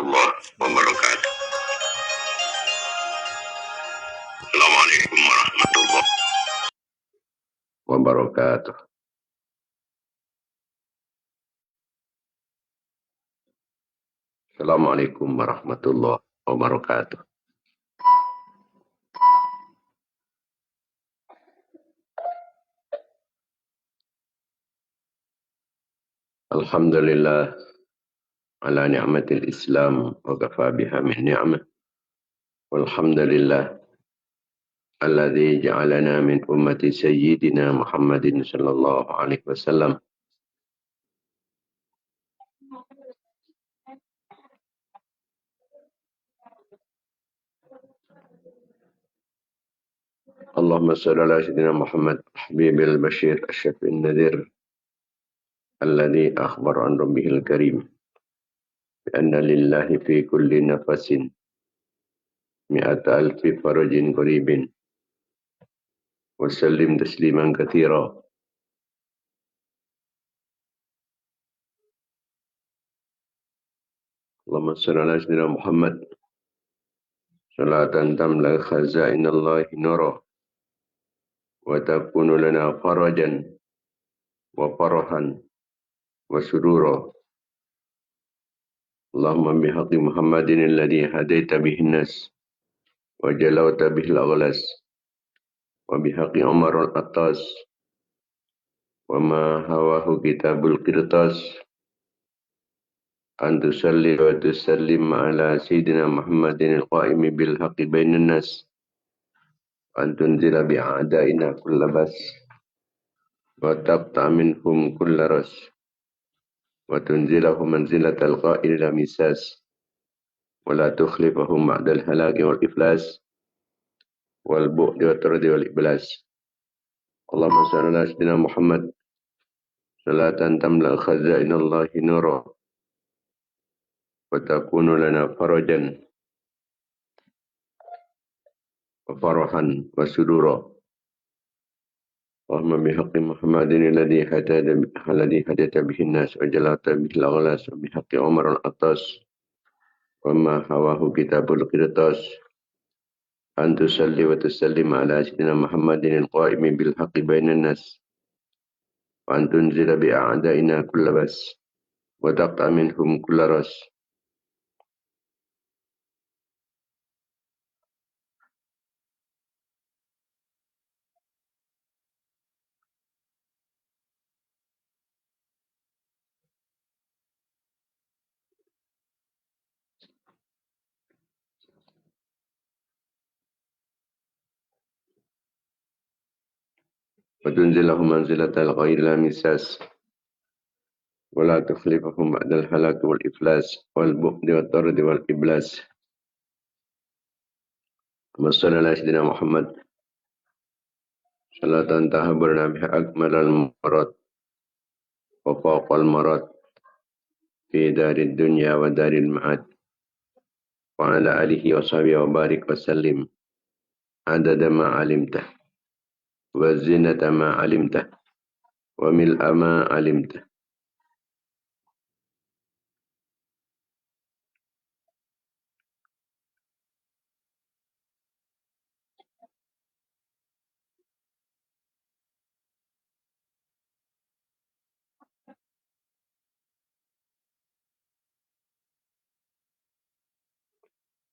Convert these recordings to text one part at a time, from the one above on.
warahmatullahi wabarakatuh. Assalamualaikum warahmatullahi wabarakatuh. Assalamualaikum warahmatullahi wabarakatuh. Alhamdulillah ala ni'matil Islam wa kafa biha min ni'mah. Walhamdulillah alladzi ja'alana min ummati sayyidina Muhammadin sallallahu alaihi wasallam. Allahumma salli ala sayyidina Muhammad habibil bashir asyafi'in nadir alladzi akhbar an rabbihil karim bi anna lillahi fi kulli nafasin mi'ata alfi farajin qaribin wa sallim tasliman katsira. Allahumma salli ala sayyidina Muhammad salatan tamla khazainallahi nura wa takunu lana farajan wa farahan wa surura. Allahumma bihaqqi Muhammadin alladhi hadaita bihin nas wa jalawta bihil aghlas wa bihaqqi Umar al-Attas wa ma hawahu kitabul qirtas an tusalli wa tusallim ala sayyidina Muhammadin al-qa'imi bil haqqi bainan nas wa an tunzila bi'a'daina kulla bas wa taqta' minhum kulla ras wa tunzilahu manzilatal qa'il la misas wa la tukhlifahum ba'dal halaki wal iflas wal bu'di wa tardi wal iblas. Allahumma salli ala sayyidina Muhammad salatan tamla khazainallahi nura wa takunu lana farajan wa farahan wa surura. Allahumma bihaqqi Muhammadin alladhi hadaita bihin nas wa jalata bihil aghlas wa bihaqqi Umar al-Attas wa ma hawahu kitabul qirtas an tusalli wa tusallim ala sayyidina Muhammadin al-qa'imi bil haqqi bainan nas wa an tunzila bi a'daina kulla bas wa taqta minhum kulla ras. wa tunzilahum manzilatal ghairi la misas wa la tukhlifahum ba'dal halaki wal iflas wal bu'di wa tardi wal iblas. Masallallahu sayyidina Muhammad salatan tahaburna biha akmalal marad wa fawqal marad fi darid dunya wa daril ma'ad wa ala alihi wa sahbihi wa barik wa sallim adada ma alimtah wa zinata ma alimtah wa mil'a ma alimtah.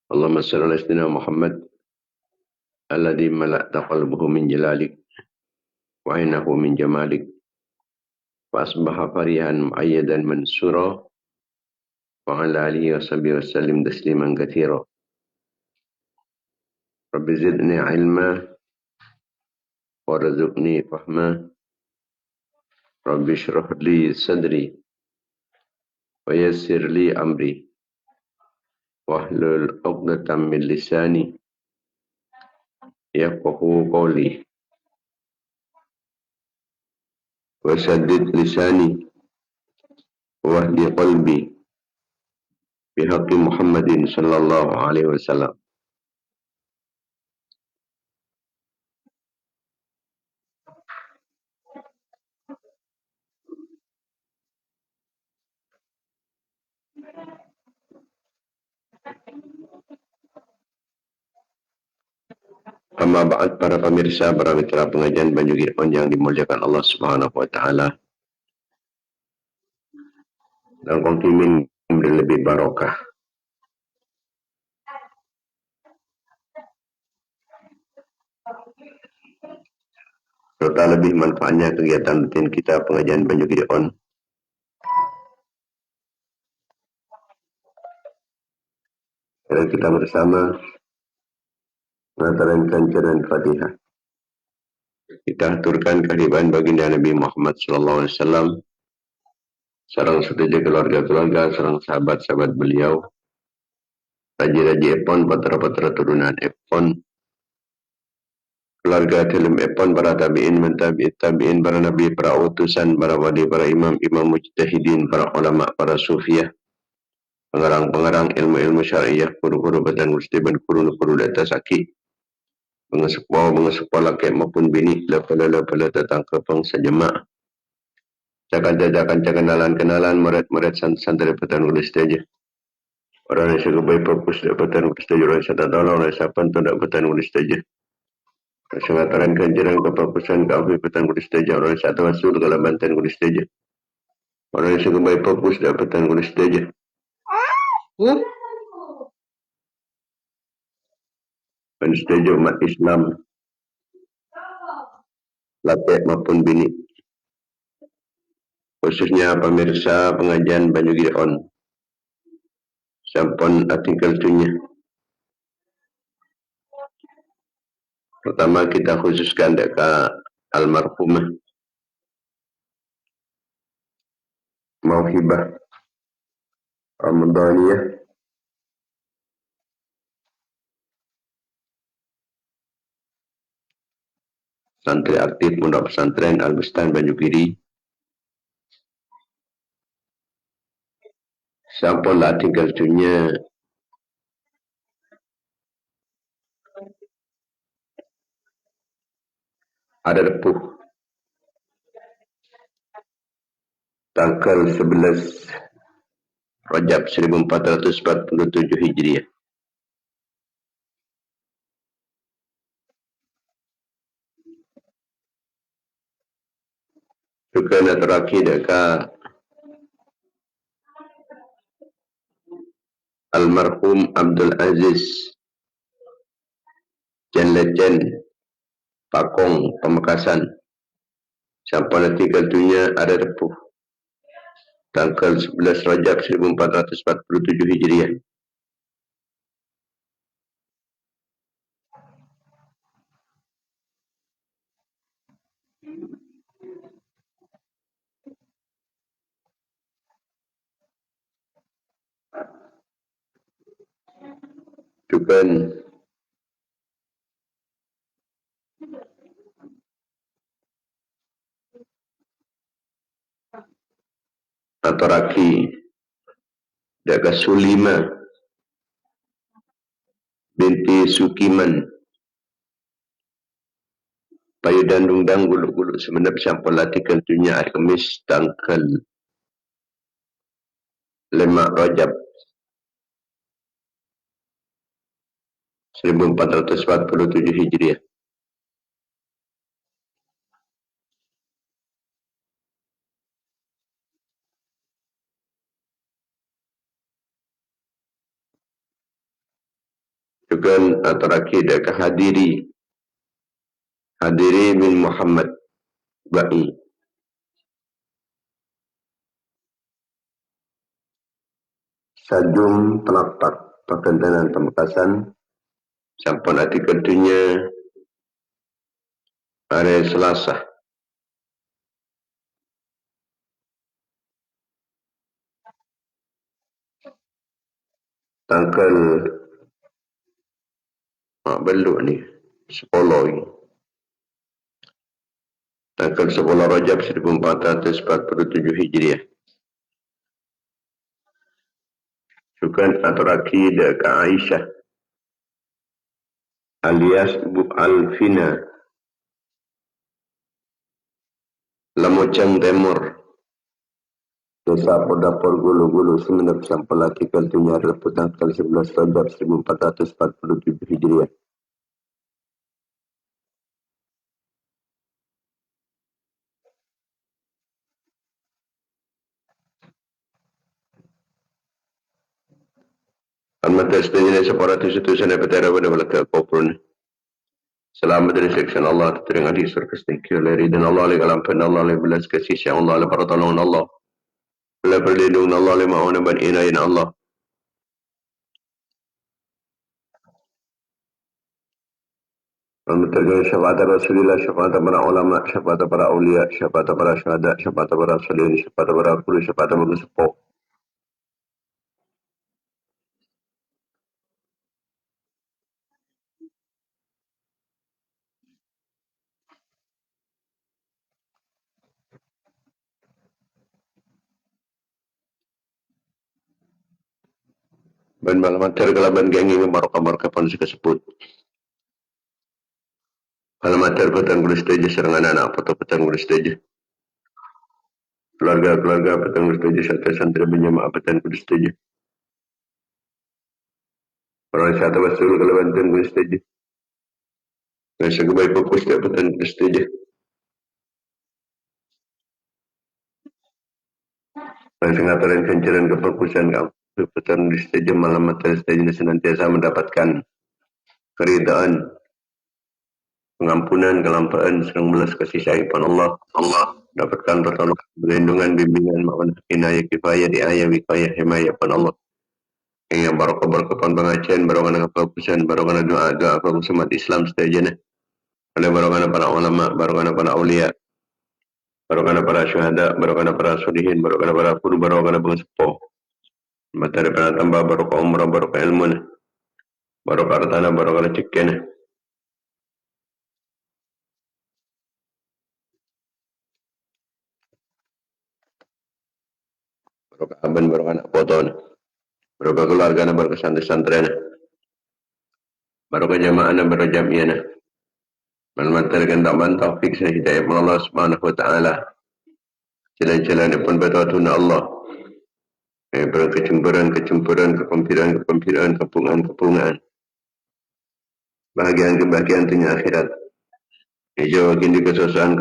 Allahumma salli ala sayyidina Muhammad alladhi mala'ta qalbuhu min jalalik wa aynahu min jamalik wa asbaha farihan mu'ayyadan mansura wa ala alihi wa sahbihi wa sallim tasliman katsira. Rabbi zidni ilma warzuqni fahma rabbi shrah li sadri wa yassir li amri wahlul 'uqdatam min lisani yafqahu qawli wa saddid lisani wahdi qalbi bihaqqi Muhammadin sallallahu alaihi wasallam. Amma ba'd, para pemirsa, para mitra pengajian Banyu Gideon yang dimuliakan Allah Subhanahu wa taala. Dan kontimin lebih barokah. Serta lebih manfaatnya kegiatan rutin kita pengajian Banyu Gideon. Dan kita bersama mengatakan kancaran Fatihah. Kita aturkan kehadiran baginda Nabi Muhammad sallallahu alaihi wasallam, sareng sedaya keluarga-keluarga, sareng sahabat-sahabat beliau, raja-raja Epon, patra-patra turunan Epon, keluarga dalam Epon, para tabi'in, tabi'in, para nabi, para utusan, para wali, para imam, imam mujtahidin, para ulama, para sufiyah, pengarang-pengarang ilmu-ilmu syariah, guru-guru badan muslimin, guru-guru data sakit, pengesepuh laki maupun bini, lapala datang ke bangsa jemaah. Jakan kenalan, murid-murid santri petang nulis saja. Orang yang suka baik fokus dapatan nulis saja, orang yang tak tahu, orang yang siapa tu dapatan nulis saja. Sengataran kanjiran kefokusan kafir petang nulis saja, orang yang tak tahu sur dalam bantan nulis saja. Orang yang suka baik fokus dapatan nulis saja. Nulis saja umat Islam, laki maupun bini. Khususnya pemirsa pengajian Banyu Gideon. Sampun artikel tunya. Pertama kita khususkan dekat almarhumah Mauhibah Ramadhaniyah santri aktif Pondok Pesantren Al-Bustan Banjugiri. Sampun artikel tunya ada repuh tanggal 11 Rajab 1447 Hijriah. Juga terakhir dekat almarhum Abdul Aziz Jen Legend Pakong Pamekasan. Sampun artikel tunya ada repuh tanggal 11 Rajab 1447 Hijriah. Juga Atoraki Daga Sulima binti Sukiman Payu Dandung Gulu-Gulu sebenarnya sampul artikel tunya hari Kamis tanggal 5 Rajab 1447 Hijriah. Juga Atoraki Daga Hadiri bin Muhammad Ba'i Sajum Pelapak Pekandanan Pamekasan. Sampun artikel tunya hari Selasa tanggal beluk ni 10 ni. Tanggal 10 Rajab 1447 Hijriah. Juga Atoraki dekat Aisyah alias Ibu Alfina Lamocang Timur Desa Podapor Gulu-Gulu semenep sampel artikel tunya reput tanggal 11 Rajab 1447 Hijriah. Al-Mata setuju separatu situasi petera pada belakang kopron. Selamat dari seksan Allah terteringat di surga sedikit dari dan Allah oleh kalampan Allah oleh belas kasih sayang Allah oleh pertolongan Allah oleh perlindungan Allah oleh ma'una ban inayin Allah. Al-Mata syafaat Rasulullah, syafaat para ulama, syafaat para awliya, syafaat para syuhada, syafaat para salihin, syafaat para guru, syafaat para sepuh. Ben malam mater kalaban gengi barokah-barokah pun sekesebut. Malam mater petang kulis teja serangan anak foto petang kulis teja. Keluarga-keluarga petang kulis teja santri-santri berjamaah petang kulis teja. Orang wisata basul kalaban petang kulis teja. Dan segebai fokus dia petang kulis teja. Dan sengataran kencaran keperkusan kamu. Petang kulis teja malam mater teja senantiasa mendapatkan keridaan, pengampunan, kelampaan, serang belas kasih sayang Allah. Allah dapatkan pertolongan, perlindungan, bimbingan, maafkan inayah, kifayah, diayah, wikayah, himayah pada Allah. Yang barokah-barokah pengajian, barokah dengan keputusan, barokah doa-doa bagus umat Islam setajana. Ada barokah para ulama, barokah para aulia, barokah para syuhada, barokah para solihin, barokah para guru, barokah para sepuh. Materi para tambah barokah umrah, barokah ilmu, barokah hartana, barokah rezeki. Barokah aban, barokah anak foto, barokah keluarga, barokah santri-santri, barokah jamaah, barokah jamiah. Mengantarkan takban taufik dan hidayah Allah Subhanahu wa taala. Jalan-jalan depan betul Allah. Berkecemburan, kepempiran, kepungan. Bahagian dunia akhirat. Hijau gini kesusahan.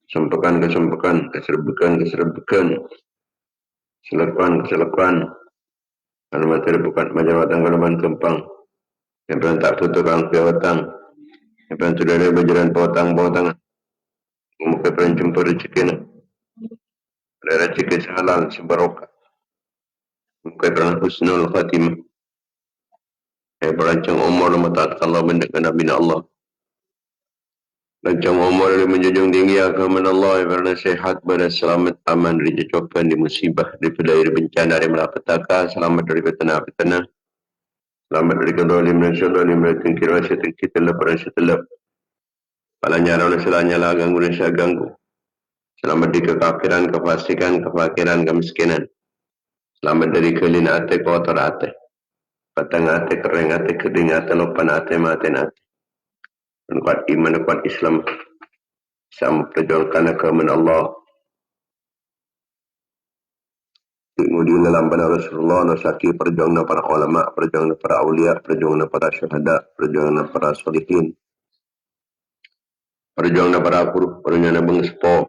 Kesempekan, keserbukan. Keselepan. Kalau materi bukan macam watang kempang. Yang berantak tutup kang piawatang. Yang sudah ada berjalan potang. Muka peranjumpa rezeki. Rezeki halal sebarokah. Muka perang husnul khatimah. Perancang umur mentaat Allah mendekat Nabi Allah. Perancang umur dari menjunjung tinggi agama Allah karena sehat, pada selamat, aman dari cobaan, di musibah, dari bencana, dari malapetaka, selamat dari petana, selamat dari kedolim dan syadalim, dari tengkir wasyat, kita lepas setelap. Palanya oleh selanya lah ganggu dan saya ganggu. Selamat dari kekafiran, kefasikan, kefakiran, kemiskinan. Selamat dari kelin ate, kotor ate. Patang ate, kering ate, keding ate, lopan ate, maten ate. Kuat iman, kuat Islam. Sama perjuangkan agama Allah. Kemudian dalam pada Rasulullah nasaki perjuangan para ulama, perjuangan para awliya, perjuangan para syuhada, perjuangan para solihin, perjuangan para guru, perjuangan bangsa.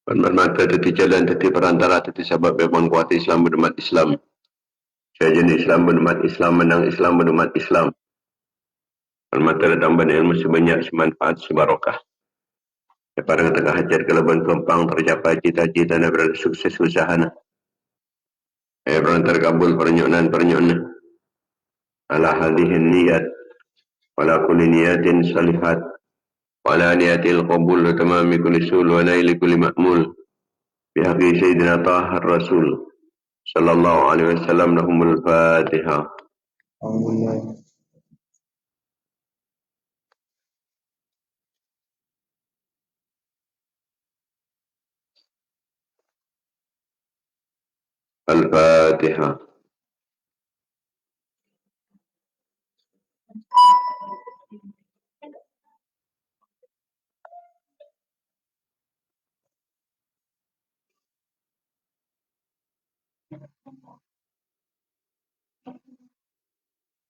Bermata teti jalan, teti perantara, teti sebab memang kuat Islam berumat Islam. Saya jenis Islam berumat Islam, menang Islam berumat Islam. Bermata datang banyak ilmu sebanyak, semanfaat, sebarokah. Para tengah hajar kelebihan kempang tercapai cita-cita dan berada sukses usaha. Berada terkabul pernyunan. Ala hadihin niyat. Wala kulli niyatin salihat. Wala niyatil qabul wa tamami kulli sul wa naili kulli ma'mul. Bihaqi Sayyidina Tahar Rasul sallallahu alaihi wasallam. Lahumul Fatiha. Al-Fatiha.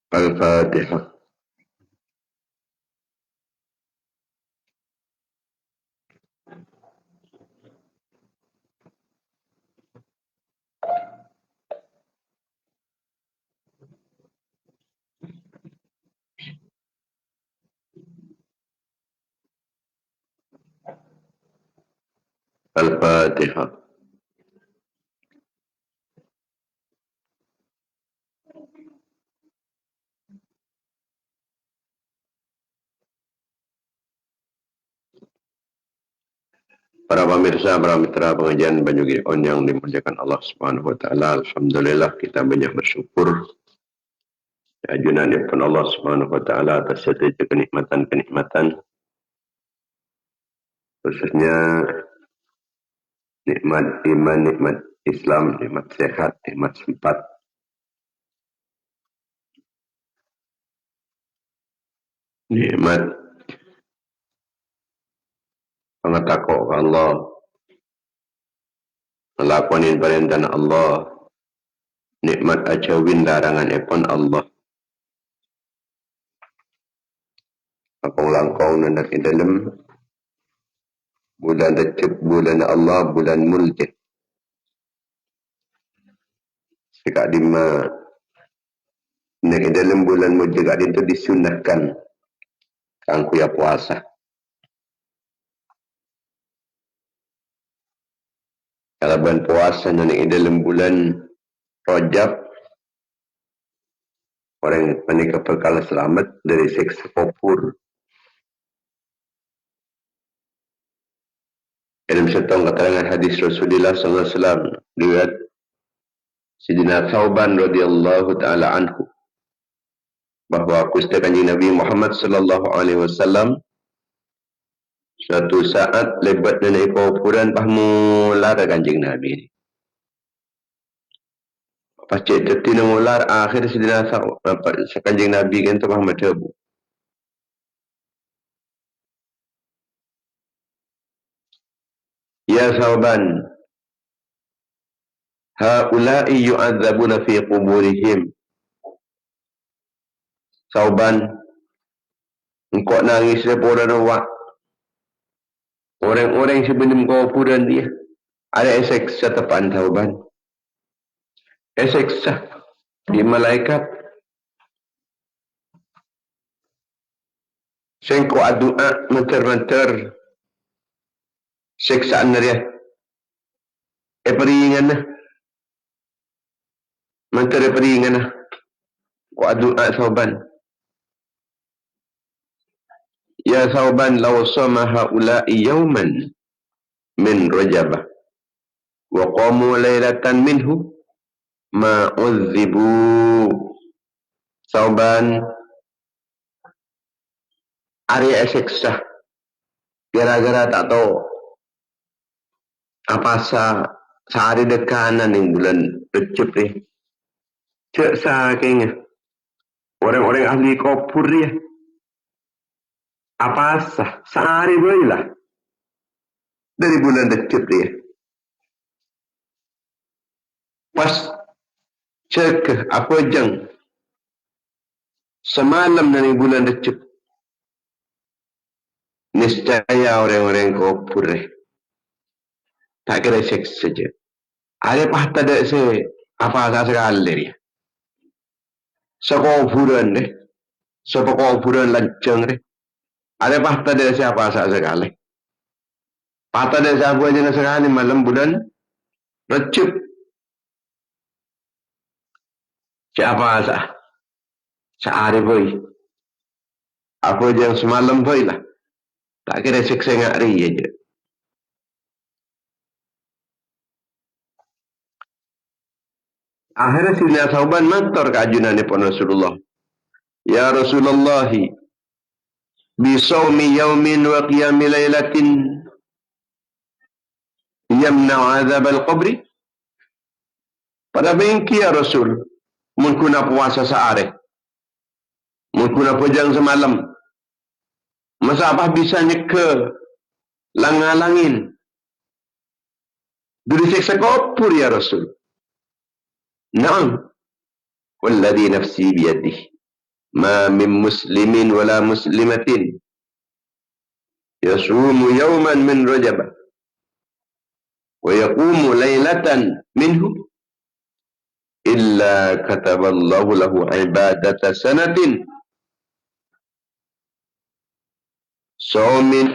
Al-Fatihah. Al-Fatihah. Para pemirsa, para mitra pengajian Banyu On yang dimuliakan Allah Subhanahu wa taala, alhamdulillah kita banyak bersyukur ajunan pun Allah Subhanahu wa taala atas setiap kenikmatan-kenikmatan, khususnya nikmat iman, nikmat Islam, nikmat sehat, nikmat sempat, nikmat pengatakok Allah, melakukan perintah Allah, nikmat ajawin larangan epon Allah. Apa langkau nandak di dalam bulan Rajab, bulan Allah, bulan Mulk. Sekak lima nak dalam bulan Mulk itu disunahkan kangku ya puasa. Kalau bulan puasa nanti dalam bulan Rajab, orang menikah perkala selamat dari seksa kubur. Dalam satu keterangan hadis Rasulullah SAW, riwayat Sidina Thauban radhiyallahu taala anhu, bahwa Gusti Kanjeng Nabi Muhammad sallallahu alaihi wasallam suatu saat lebat dan kuburan pahmular Kanjeng Nabi. Pacik tetina mular akhir Sidina Kanjeng Nabi kan tu Muhammad Abu. Ya Thauban, haula'i yu'adzabuna fi quburihim. Thauban, engkau nangis daripada rawat. Orang-orang sebelum kuburan dia ada seksa tepan Thauban. Seksa di malaikat. Sengko adua menter-menter seksaan dia. Peringan lah. Menter peringan lah. Ko adua Thauban. Ya Thauban, law sama haula'i yawman min Rajabah wa qamu laylatan minhu ma'udhibu. Thauban, Arya seksa gara-gara tak tahu apa sehari dekanan yang bulan Rajab ni. Cek sakingnya orang-orang ahli kubur dia. Apa sehari bolehlah dari bulan Rajab dia. Pas cek apa jang semalam dari bulan Rajab, niscaya orang-orang kubur dia tak kira seks saja. Ada pahta dak se apa sekali dia. Sekuburan deh, sekuburan lancang deh. Ada pahta dak se apa sekali. Pahta dak siapa aja sekali malam bulan Rajab. Siapa sehari boy. Apa yang semalam boy lah. Tak kira seksa ngari aja. Akhirnya Sidina Thauban matur ke ajunan pun Rasulullah. Ya Rasulullah, bisawmi yawmin wa qiyami laylatin yamna'u azab al-qabri. Pada bengki ya Rasul, mun kuna puasa sehari, mun kuna pejang semalam, masa apa bisa nyeke langalangin dari seksa kubur ya Rasul. Naam, walladhi nafsi biyadih. Ma min muslimin wala muslimatin yasumu yawman min Rajab wa yaqumu laylatan minhu illa kataballahu lahu ibadata sanatin saumin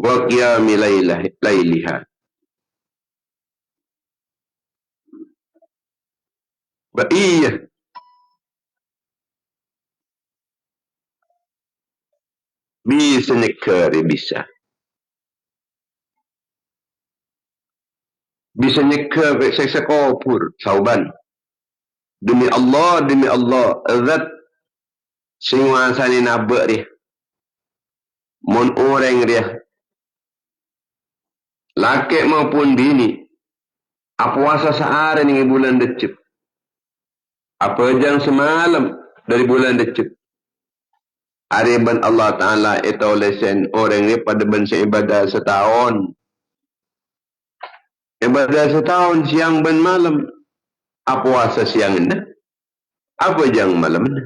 wa qiyami layliha. Wa iya bisa nyekari bisa nyekari seksa kubur sauban demi Allah zat sing wansani nabek dia mon orang dia laki maupun bini apa puasa sehari ni bulan Recep apa jam semalam dari bulan Recep hari ban Allah Ta'ala itu lesen orang ni pada bensa ibadah setahun siang dan malam apa puasa siang ni apa jam malam ni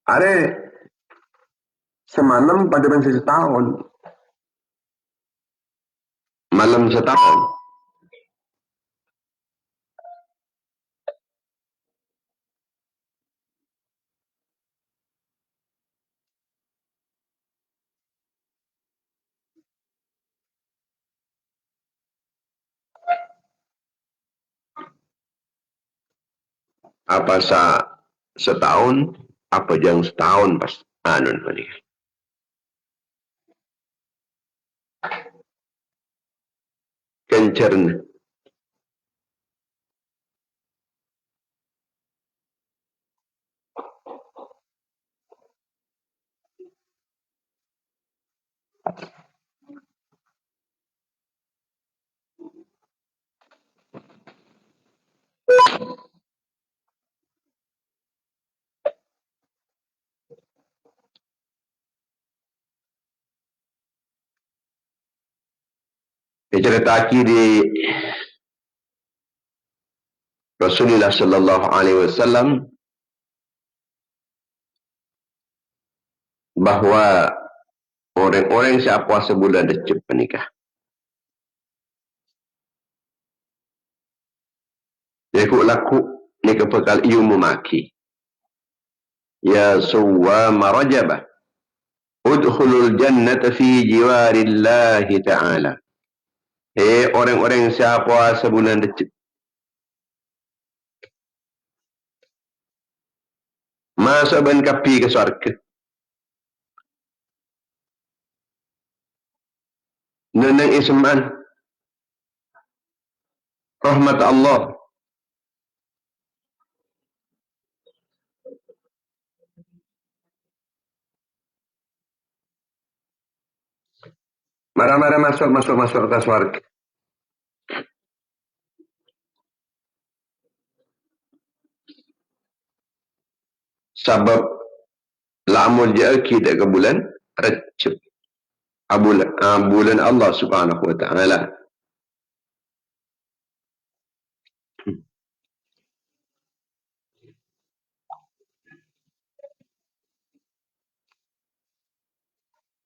hari semalam pada bensa setahun malam setahun apa setahun apa jam setahun pas anun ni kencerna cerita di Rasulullah sallallahu alaihi wasallam bahwa orang-orang yang puasa bulan Recep menikah. Yakut laku ni kepekal iu memaki. Ya suwama Rajab udkhulul jannata fi jiwarillahi ta'ala. Orang-orang yang puasa bulan Recep masuk ban kapi ke syurga. Neneng isman rahmat Allah. Marah-marah masuk ke syurga. Sebab lamun dia kita ke bulan Recep. Bulan Allah Subhanahu wa taala.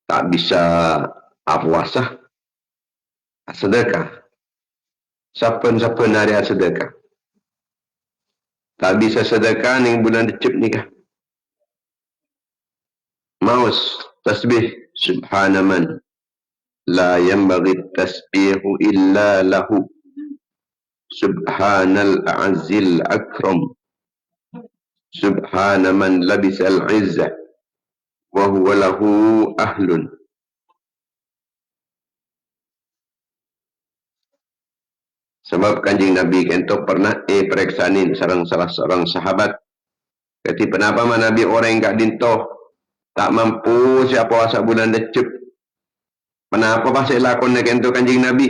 Tak bisa puasa sedekah. Siapa hari sedekah. Tak bisa sedekah ni bulan Recep ni kah. Maus tasbih subhanaman la yanbaghi tasbihu illa lahu subhanal a'zil akram subhanaman labisal izzah wa huwa lahu ahlun. Sebab kanjing Nabi kento pernah periksanin salah seorang sahabat. Kati kenapa Nabi orang yang gak dintoh Tak mampu siapa puasa bulan Recep. Kenapa pasal lakon nak kentu Kanjeng Nabi?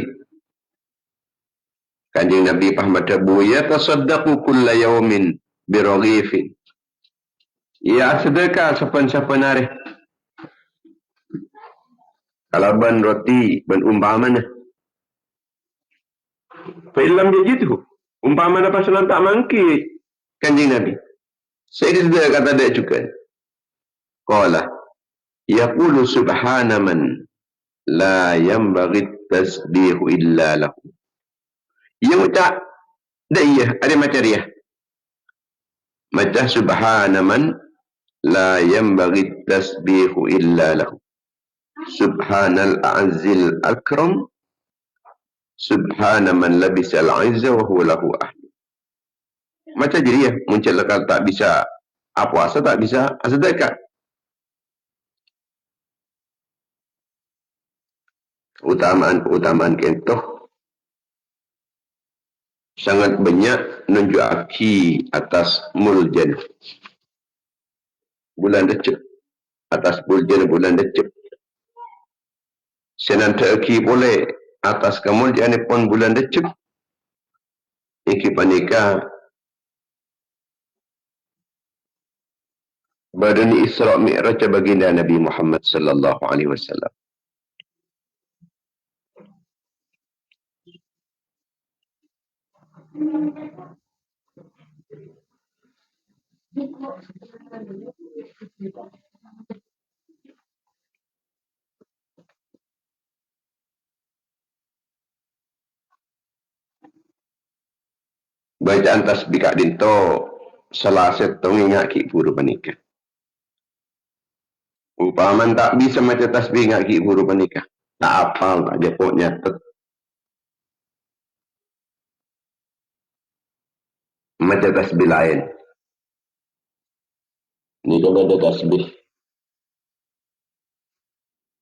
Kanjeng Nabi Muhammad tabu ya tasaddaqu kulla yawmin biraghifin. Ya sedekah sapan-sapan hari. Kalau ban roti, ban umpamana. Fa'ilam dia gitu. Umpamana pasal tak mangki Kanjeng Nabi. Saya kata dia juga. Qala yaqulu subhana man la yanbaghi tasbihu illa lahu. Yang tak dah iya, ada macam dia. Macam subhana man la yanbaghi tasbihu illa lahu. Subhanal a'zil akram. Subhana man labisal 'izza wa huwa lahu ahli. Macam dia muncul lekal tak bisa puasa, tak bisa sedekah. Keutamaan kentoh sangat banyak menunjuki atas muljan bulan Recep, atas muljan bulan Recep. Senantiasa boleh atas kemuliaan pun bulan Recep. Iki panika badani Isra Mi'raj baginda Nabi Muhammad sallallahu alaihi wasallam. Bacaan tasbih kak dinto salah satu ngaki buru panika. Upaman tak bisa macam tasbih ngaki buru panika. Tak apal, tak ada pok nyatet. Macam tasbih lain. Ni kan ada tasbih.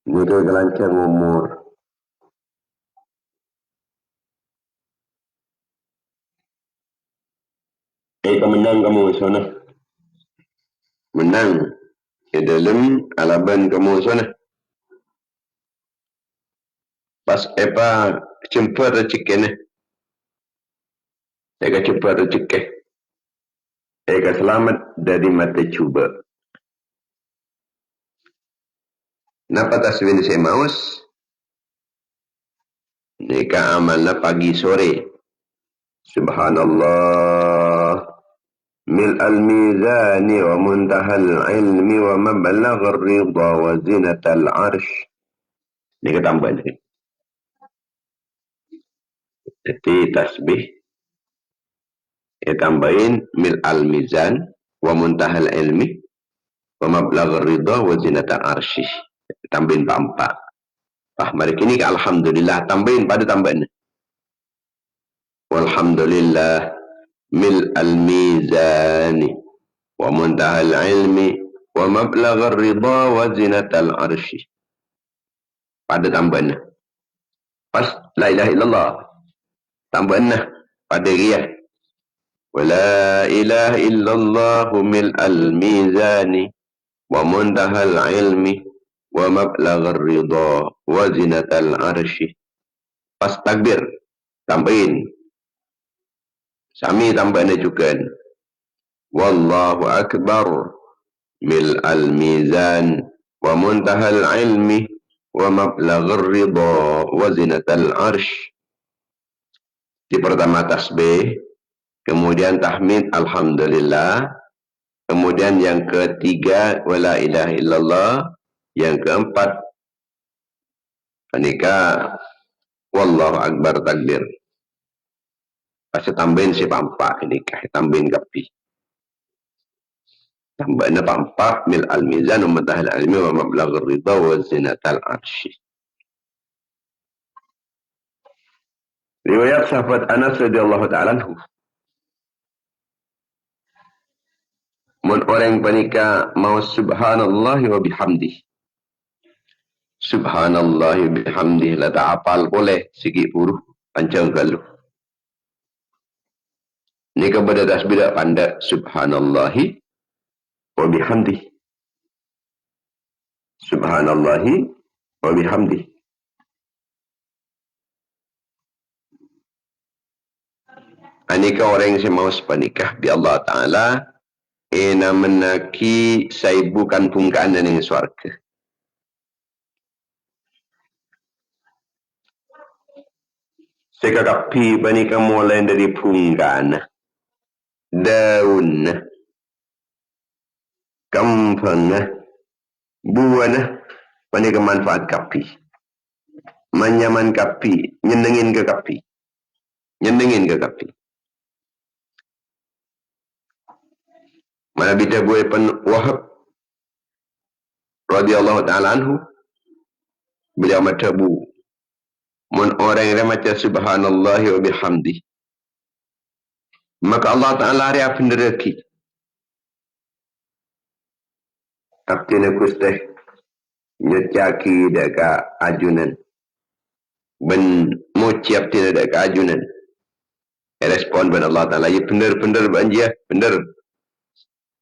Ni kan kelancar umur. Menang kamu sana. Menang. Di dalam alaban kamu sana. Pas cepat rezeki. Eka cepat rezeki. Eka selamat dari mata cuba. Napa tasbih ni saya maus? Eka amalna pagi sore. Subhanallah. ملء الميزان ومنتهى العلم ومبلغ الرضا وزنة العرش. Ini kita tambahin. Jadi tasbih kita tambahin mil al-mizan wa muntahal ilmi wa mablagh ridha wa zinata arsy. Tambahin empat. Mari kini alhamdulillah tambahin pada tambahan. Walhamdulillah mil al-mizani wa muntahal ilmi wa mablagh ridha wa zinata arsy. Pada tambahan. Pas la ilaha illallah. Tambahan pada dia. ولا إله إلا الله ملء الميزان ومنتهى العلم ومبلغ الرضا وزنة العرش. Pas takbir tambahin. Sami tambahin juga. Wallahu akbar mil al mizan wa muntahal ilmi wa mablagh ridha wa zinat al arsh. Di pertama tasbih, kemudian tahmid alhamdulillah, kemudian yang ketiga wala ilaha illallah, yang keempat panika wallahu akbar takbir. Pas tambahin si pampak ini kah tambahin kapi. Tambahin pampak mil al mizan wa muntahal ilmi wa mablagh ridha wa zinatal arsy. Riwayat sahabat Anas radhiyallahu ta'ala anhu. Mun orang panika mau subhanallah wa bihamdih. Subhanallah wa bihamdih la ta'apal boleh sikit buruh pancang galuh. Ni kepada tasbih pandai subhanallah wa bihamdih. Subhanallahi wa bihamdi. Anika orang yang mau sepanikah bi Allah Ta'ala ina menaki saibukan pungkaan dan yang suarga. Sekakapi panika mulai dari pungkaan. Daun. Kampang. Buah. Panika manfaat kapi. Manyaman kapi. Nyenengin ke kapi. Nyenengin ke kapi. Mana bida buai pen Wahab radhiyallahu ta'ala anhu. Beliau matabu. Mun orang yang macam subhanallah wa bihamdi. Maka Allah Ta'ala hari apa neraki. Artinya kusteh. Nyecaki deka ajunan. Ben moci artinya deka ajunan. Respon ben Allah Ta'ala. Ya benar-benar banjir. Benar.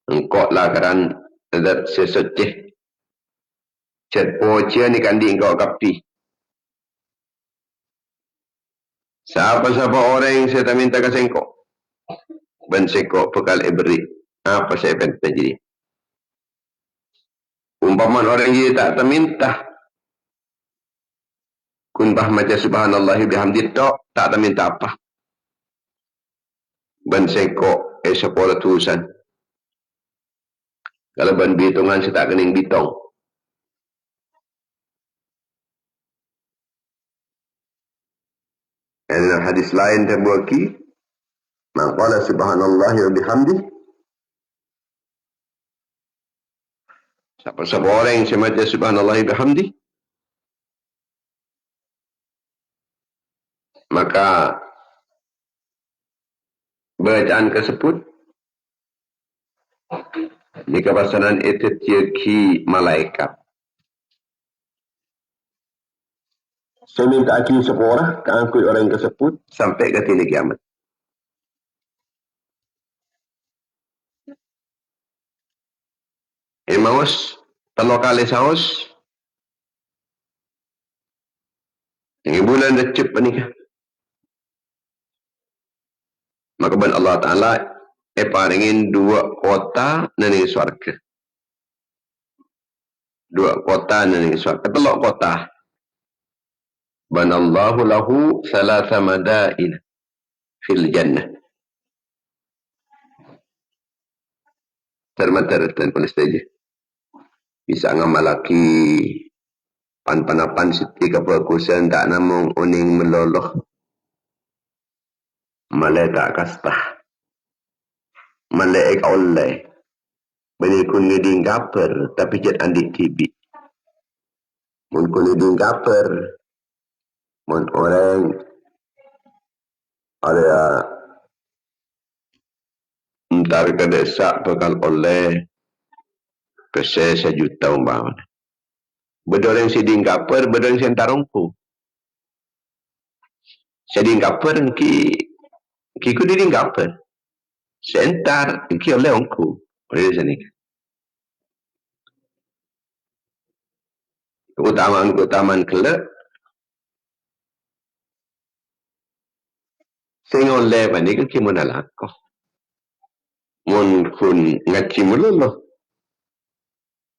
Engkau lakaran dat sesoceh. Cet pocia ni kandi engkau kapi. Siapa-siapa orang yang saya minta ke sengkok. Ben sengkok bekal beri. Apa saya pengen jadi. Umpaman orang yang tak terminta. Kunbah macam subhanallah bihamdi tok. Tak terminta apa. Ben sengkok sekolah tulisan. Kalau ben bitungan saya tak kening bitong. Dalam hadis lain terbuaki. Man qala subhanallah wa bihamdi. Siapa-siapa orang yang semacam subhanallah wa bihamdi. Maka bacaan tersebut di kepasaran itu tiaki malaikat. Saya minta aki seorang keangkut orang tersebut sampai ke titik kiamat. Maus telur kali saus. Ini bulan recep menikah. Maka ben Allah Ta'ala paringin dua kota nani swarga. Dua kota nani swarga. Telok kota. Banallahu lahu salasa madain fil jannah. Termater dan polis saja. Bisa ngamalaki pan-panapan siti keperkusan tak namung uning meloloh. Malaikat kastah. Malaikat oleh. Bani kun ngeding kaper tapi jat andik tibi. Mun kun ngeding kaper. Mun orang ada entar ke desa bakal oleh kese 1 juta umpamanya. Bedoreng siding kaper, bedoreng sentarongku. Siding kaper ki ku diding kaper. Sentar ki oleh ongku. Oleh sini. Keutamaan kelak. Sing oleh bani ke ki munalakoh. Mun kun ngaji mululuh.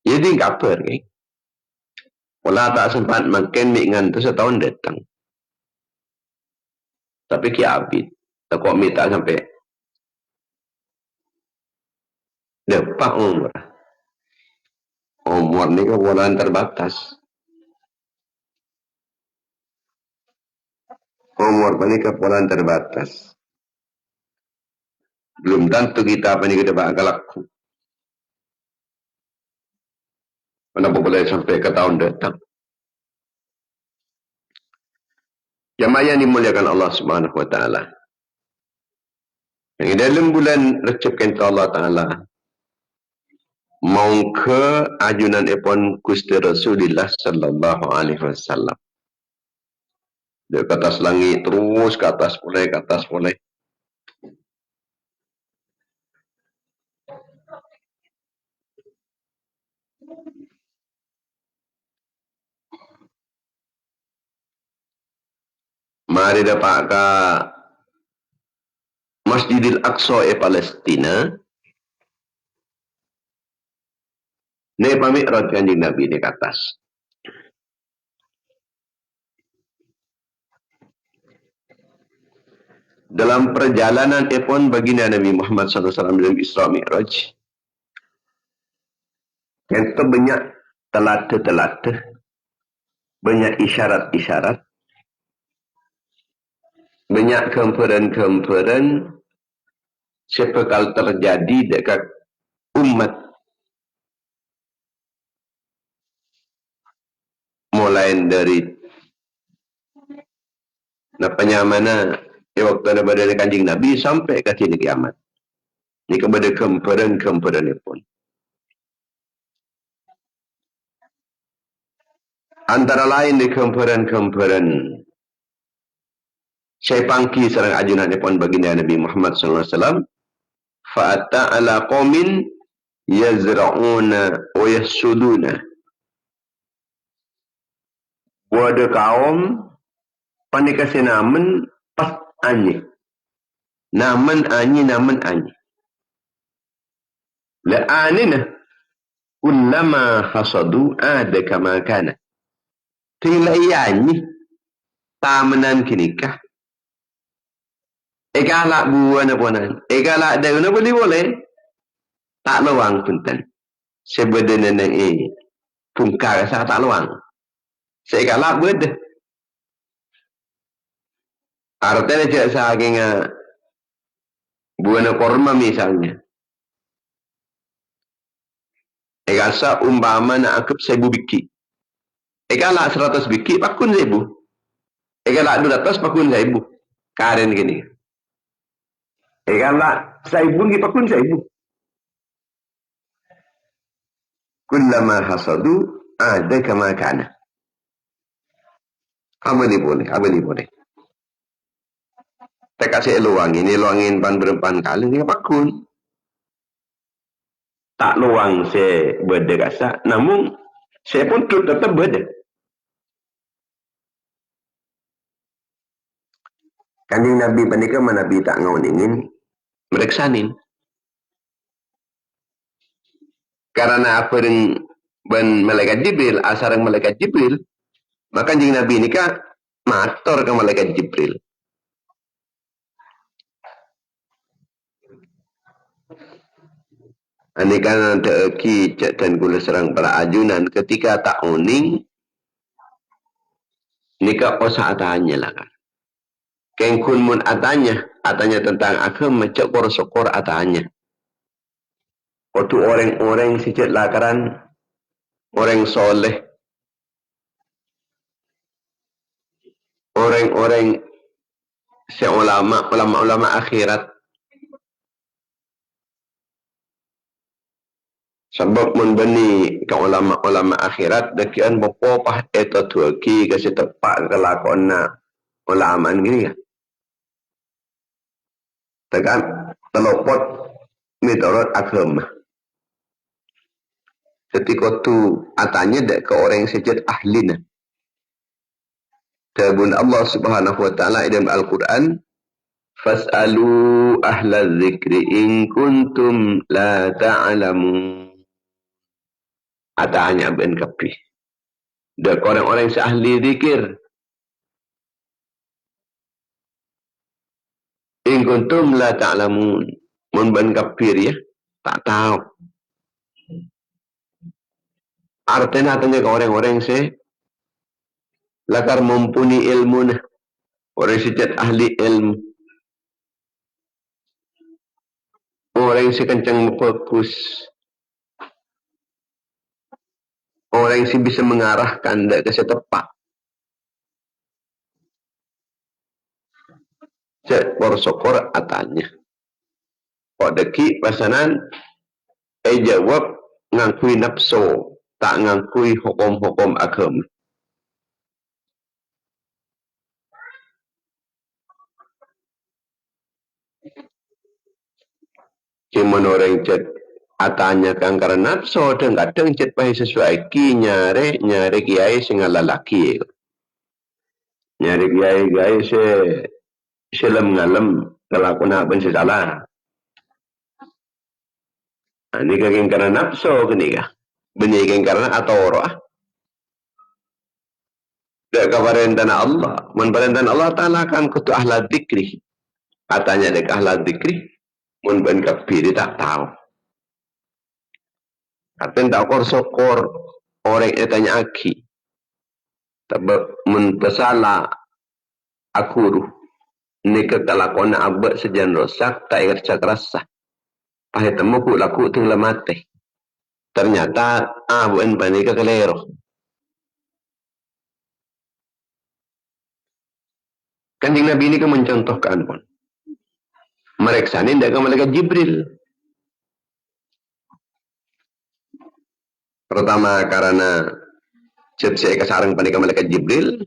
Jadi kaper ni. Wala tak sempat makan dengan tu setahun datang. Tapi ki abid. Tak kok minta sampai dapat umur. Umur ni ke bulan terbatas. Umur ni ke bulan terbatas. Belum tentu kita apa ni kita bakal laku. Kenapa boleh sampai ke tahun datang? Jamaah yang dimuliakan Allah Subhanahu Wa Taala. Yang dalam bulan Recep kenta Allah Taala mau ke ajunan epon Gusti Rasulullah Sallallahu Alaihi Wasallam. Dia ke atas langit terus ke atas boleh, ke atas boleh. Mari dapat ke Masjidil Aqsa Palestina. Ni pamikrot Kanjeng Nabi ni ke atas. Dalam perjalanan pun baginda Nabi Muhammad SAW dalam Isra Mi'raj, itu banyak telata-telata, banyak isyarat-isyarat, banyak kemperan-kemperan sepekal terjadi dekat umat mulai dari napanya waktu ada pada Kanjeng Nabi sampai ke sini kiamat. Ini kepada kemperan-kemperan pun. Antara lain di kemperan-kemperan saya pangki serang ajunan pun baginda Nabi Muhammad SAW. Fa'ata ala qawmin yazra'una wa yasuduna. Ada kaum panikasi naman pas anyi. Naman anyi. La'anina kullama hasadu ada kama kana. Tinggal ianyi tamanan kinikah. Egalak buwan na punan. Egalak daw na boleh. Tak luang punten. Sebenarnya ni pungkar sa tak luang. Segalak bud. Artinya cak saking buwan na korma misalnya. Egasa umpama na angkap 1000 biki. Egalak 100 biki pakun 1000. Egalak 200 pakun 1000. Karen gini. Egalak 1000 ni pakun 1000. Kullama hasadu ada kama kana. Apa ni boleh. Tak kasih luangin pan berempan kali ni pakun. Tak luang saya berdegasa, namun saya pun tetap berde. Kanjeng Nabi panika Nabi tak ingin mereksanin. Karena apa dengan malaikat Jibril, asarang malaikat Jibril, maka Kanjeng Nabi ini matur ke malaikat Jibril. Ini kan teki cak dan gula serang para ajunan ketika tak uning nikah osa atanya lah kan. Kengkun mun atanya tentang agama cak sokor atanya. Waktu orang-orang sejak lakaran orang soleh, orang-orang ulama akhirat. Sebab membeni ke ulama akhirat dekian bopopah eta tuaki kasi tepak kelakon na ulama gini ya. Tekan telopot mitorot agama. Ketika tu atanya dek ke orang sejat ahlina. Tabun Allah Subhanahu wa taala dalam Al-Qur'an, fas'alu ahla dzikri in kuntum la ta'lamun. Atanya ben kapi. Dek orang-orang seahli zikir. In kuntum la ta'lamun. Mun ben kafir ya, tak tahu. Artinya ke orang-orang lakar mumpuni ilmu na. Orang sejat ahli ilmu. Orang kencang fokus. Orang yang bisa mengarahkan ke setepak. Cek porsokor atanya. Kok deki pasanan jawab ngangkui nafsu, tak ngangkui hukum-hukum agama. Cuma orang cek atanya kan karena nafsu dan kadang cek pahi sesuai ki nyare kiai sing lalaki. Nyari gaya-gaya selam ngalam kalau aku nak pun salah. Ini kaging karena nafsu kini kah? Benyai karena atau roh. Dek kabarentan Allah. Mun parentan Allah Ta'ala kan kutu ahla dikri. Katanya dek ahla dikri. Mun ben kapiri tak tahu. Katanya tak kor sokor. Orang yang tanya aki. Tapi mun pesala akuru. Ini kekalakona abad sejan rosak. Tak ingat cakrasa. Pahit temu ku laku tinggal mati. Ternyata bukan panika kelero. Kanjeng Nabi ini kan mencontohkan pun. Mereksanin dari malaikat Jibril. Pertama karena saya kesarang panika malaikat Jibril.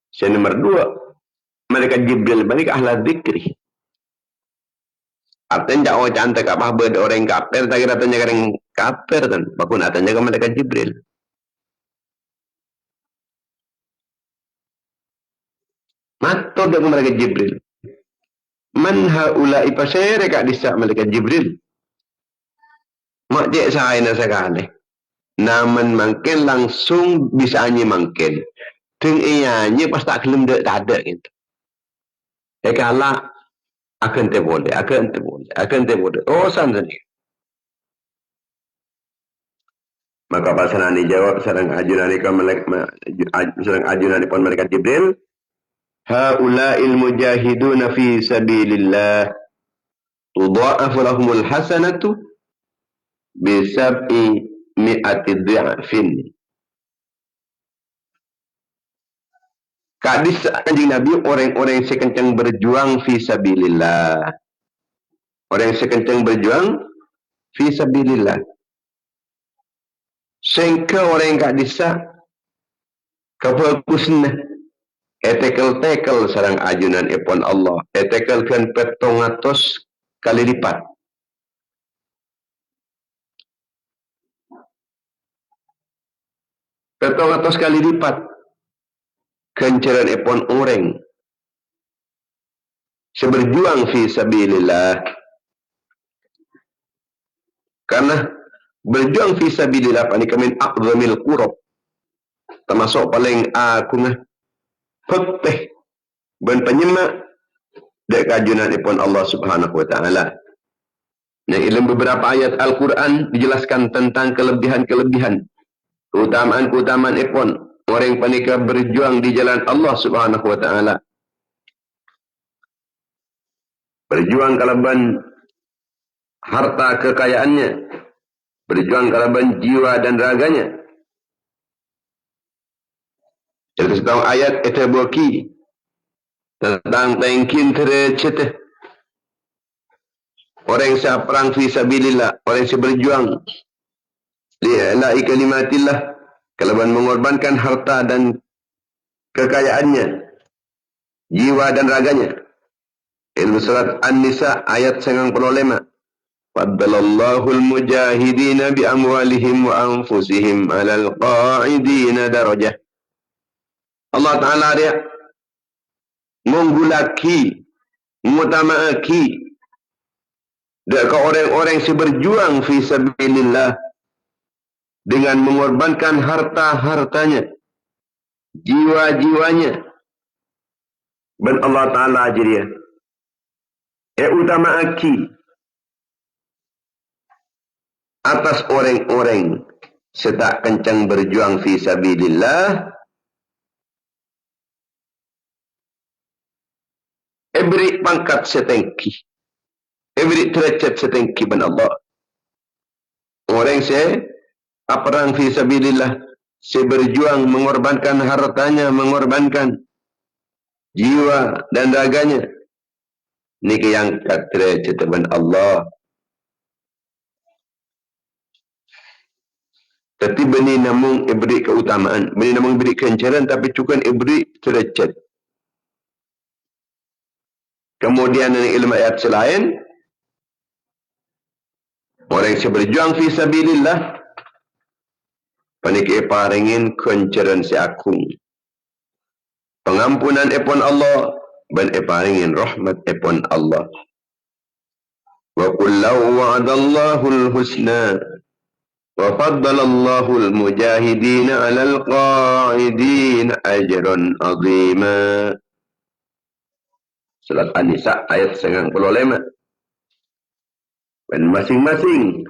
Saya nomor 2. Malaikat Jibril panika ahla dzikri. Artinya jauh cantik apa beda orang kafir. Tak kira tanya orang kafir kan. Bakun atanya ke malaikat Jibril. Matur dengan malaikat Jibril. Man haula'i pasere kak disa malaikat Jibril. Mak cek saya sekali. Namun mungkin langsung bisa nyi mungkin. Ting ianya pas tak kelem tak ada gitu. Kalau akan te boleh. Oh sana ni. Maka pasangan jawab sarang ajunan ikam sarang ajunan pun malaikat Jibril. Haula'il mujahiduna fi sabilillah tudha'afu lahumul hasanatu bisab'i mi'ati dhi'afin. Kadis Kanjeng Nabi orang-orang yang sekencang berjuang fi sabilillah. Orang yang sekencang berjuang fi sabilillah. Sehingga orang yang kadisa kefokusna etekel-tekel sarang ajunan ipon Allah. Etekel kan 700 kali lipat. Petong kali lipat kenceran ipon orang seberjuang fi sabilillah. Karena berjuang fi sabilillah panika min aqdhamil qurab. Termasuk paling agungah pekeh ben penyemak dek kajunan ipon Allah Subhanahu wa taala. Nah, dalam beberapa ayat Al-Qur'an dijelaskan tentang kelebihan-kelebihan, keutamaan-keutamaan ipon orang panika berjuang di jalan Allah Subhanahu wa taala. Berjuang kalaban harta kekayaannya, berjuang kalaban jiwa dan raganya. Jadi setahun ayat itu boki tentang tengkin tercete orang yang perang fi sabilillah, orang yang berjuang li'la'i kalimatillah, kalaban mengorbankan harta dan kekayaannya, jiwa dan raganya. Ilmu surat An-Nisa ayat 95. Faddalallahu al-mujahidina bi amwalihim wa anfusihim 'alal qa'idina darajah. Allah Ta'ala dia menggulaki, mengutamaaki ke orang-orang yang berjuang fi sabilillah dengan mengorbankan harta-hartanya, jiwa-jiwanya. Ben Allah Ta'ala jadi utamaaki atas orang-orang setak kencang berjuang fi sabilillah. Beri pangkat setengki, beri derajat setengki ben Allah. Orang perang fi sabilillah, berjuang mengorbankan hartanya, mengorbankan jiwa dan raganya. Niki yang kat derajat ben Allah. Tapi beni namung beri keutamaan, beni namung beri kencaran, tapi cukup beri derajat. Kemudian dalam ilmu ayat selain, orang yang berjuang fi sabilillah paniki paringin kencaran si akung. pengampunan ipun Allah ban paringin rahmat ipun Allah. Wa qul law wa'adallahu al-husna wa faddalallahu al-mujahidin 'ala al-qa'idin ajran 'azima. Surat An-Nisa ayat 95. Dan masing-masing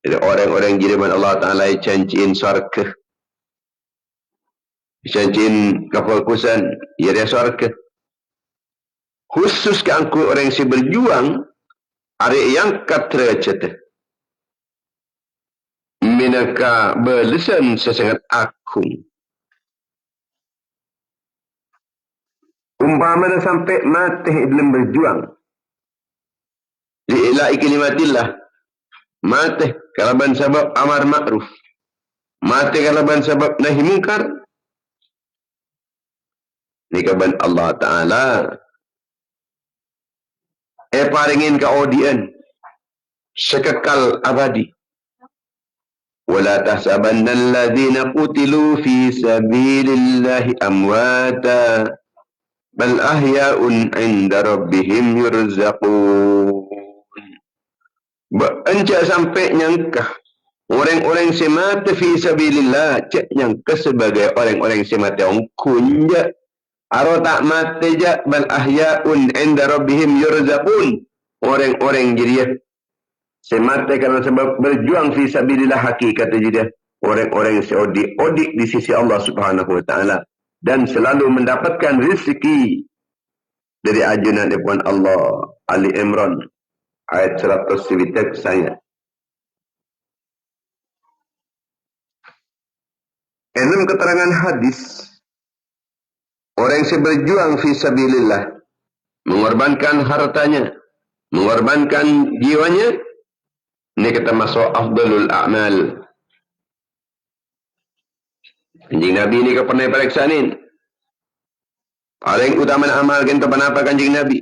dari orang-orang jiriman Allah Ta'ala canciin syarga, canciin kefokusan ia dia syarga. Khusus ke angku orang yang berjuang hari yang katracet minaka berlesan sesangat agung. Umpamanya sampai mati dalam berjuang li'ila'i kalimatillah, mati kalaban sebab amar ma'ruf, mati kalaban sebab nahi mungkar, ni kaban Allah Ta'ala paringin ka audien sekekal abadi. Wala tahsabanna alladhina qutilu fi sabilillahi amwata bal ahya'un 'inda rabbihim yurzaqun. Encak sampai nyangka orang-orang semata fi sabilillah, cak nyangka sebagai orang-orang semata ongkun je. Aro tak mati je, bal ahya'un 'inda rabbihim yurzaqun. Orang-orang dia semata kerana sebab berjuang fi sabilillah, hakikat dia orang-orang yang seodik-odik di sisi Allah Subhanahu wa taala dan selalu mendapatkan rezeki dari ajunan Ibn Allah. Ali Imran ayat 100 saya. Enam keterangan hadis orang yang berjuang fi sabilillah, mengorbankan hartanya, mengorbankan jiwanya, ini kita masuk afdalul a'mal. Kanjeng Nabi ini ke pernah periksanin paling utama amal kita apa kanjeng Nabi?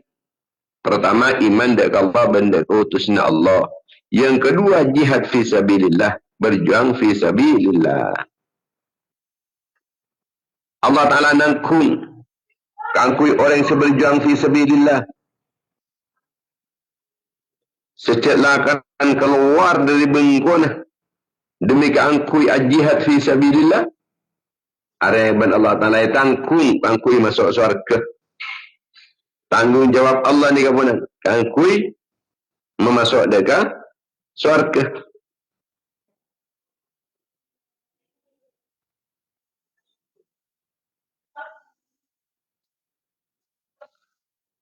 Pertama, iman dak Allah benda utusna Allah. Yang kedua, jihad fi sabilillah, berjuang fi sabilillah. Allah Ta'ala nangkung kangkui orang yang berjuang fi sabilillah. Setelah akan keluar dari bengkona demi kangkui jihad fi sabilillah, areban Allah Ta'ala kangkui masuk surga. Tanggung jawab Allah ni kapunan kangkui memasuk dekat surga.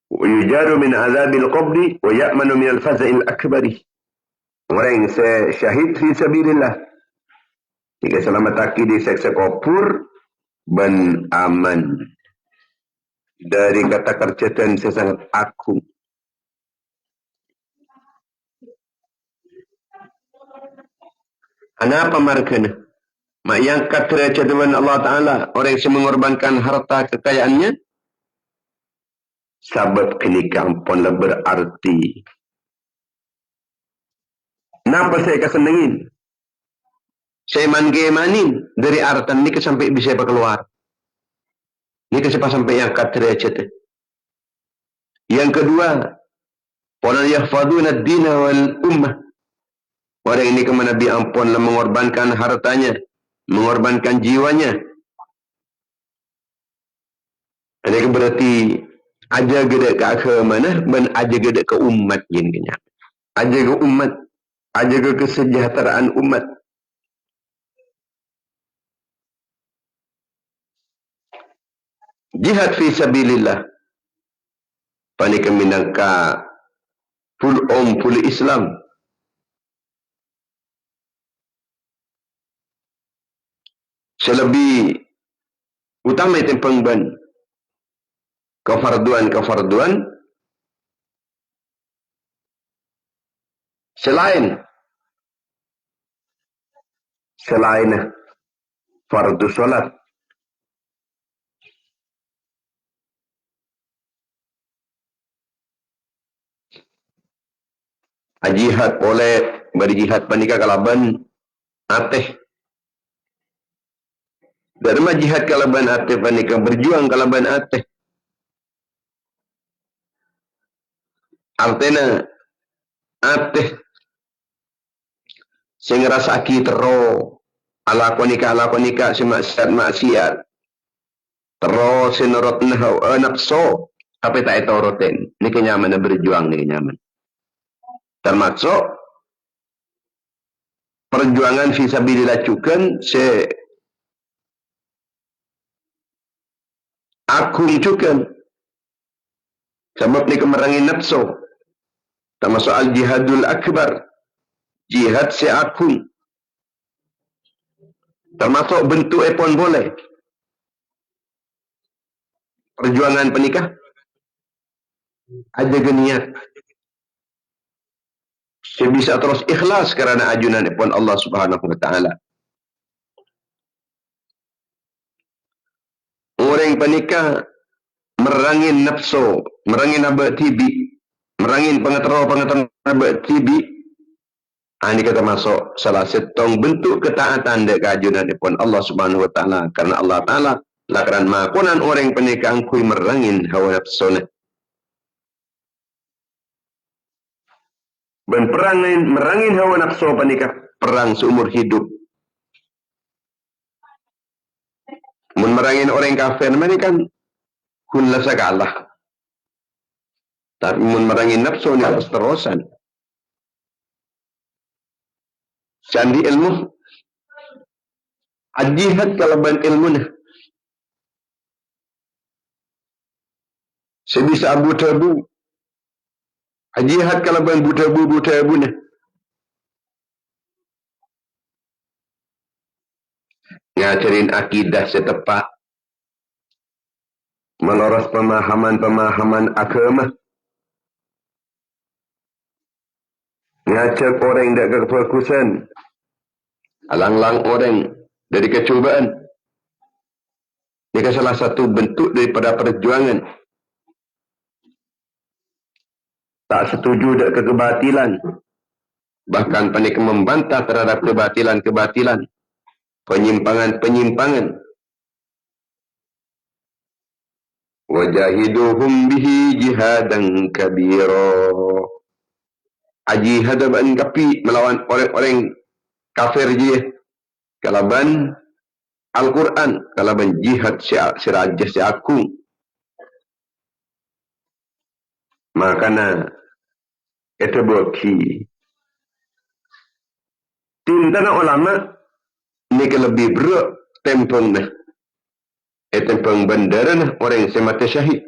Yujaru min azabil qabri wa ya'manu min al-faza'il akbari. Orang yang syahid fi sabilillah, jika selamat taki di seksa kubur dan aman dari kata kerjaan sesangat agung. Kenapa markana? Mak yang kata kerjaan Allah Ta'ala, orang yang mengorbankan harta kekayaannya, sabab kenikahan pun berarti. Kenapa saya kesenengin? Saya manin dari artan ni sampai bisa keluar. Ni sampai yang kata cerita. Yang kedua, wala yahfaduna ad-dina wal ummah. Orang ini kemana Nabi ampun mengorbankan hartanya, mengorbankan jiwanya. Ini berarti aja gede ke agama dan aja gede ke umat gini. Aja ke umat, aja ke kesejahteraan umat. Jihad fi sabilillah. Panik minangka full Islam. Selebih utama itu pengban kefarduan selain fardu salat. Jihad boleh berjihad panika kalaban ateh Dari jihad kalaban ateh panika berjuang kalaban ateh. Artinya ateh sing ngrasaki tero alakonika si maksiat tero sinurut nafsu tapi tak itu rutin ini kenyaman berjuang ni kenyaman termasuk perjuangan fisabilillah cukan se agung cukan sebab ni kemerangin nafsu termasuk al jihadul akbar jihad se agung termasuk bentuk epon boleh perjuangan penikah aja geniat sebisa terus ikhlas kerana ajunan epon Allah Subhanahu wa taala. Orang penikah merangin nafsu, merangin abad tibi, merangin pengetero abad tibi. Ini kata masuk salah satu bentuk ketaatan dek ajunan epon Allah Subhanahu wa taala karena Allah taala lakaran makunan orang penikah angkui merangin hawa nafsu. Ben merangin hawa nafsu penikah perang seumur hidup. Mun merangin orang kafir mereka kan kunlah sakalah. Tapi mun merangin nafsu ni harus terusan. Candi ilmu jihad kalaban ilmu ni. Sebisa Abu Tabu jihad kalaban butabu ni. Ngajarin akidah setepat. Meloros pemahaman agama. Ngajak orang dak kefokusan. Alang-lang orang dari kecubaan. Ini salah satu bentuk daripada perjuangan. Tak setuju dak kebatilan. Bahkan panik membantah terhadap kebatilan. Penyimpangan. Wajahiduhum bihi jihadan kabira. Jihad ban kapi melawan orang-orang kafir je. Kalaban Al-Quran, kalaban jihad siraja si agung. Makana itu boki. Tintana ulama ni lebih berat tempeng dah. Tempeng bandara nah orang yang mati syahid.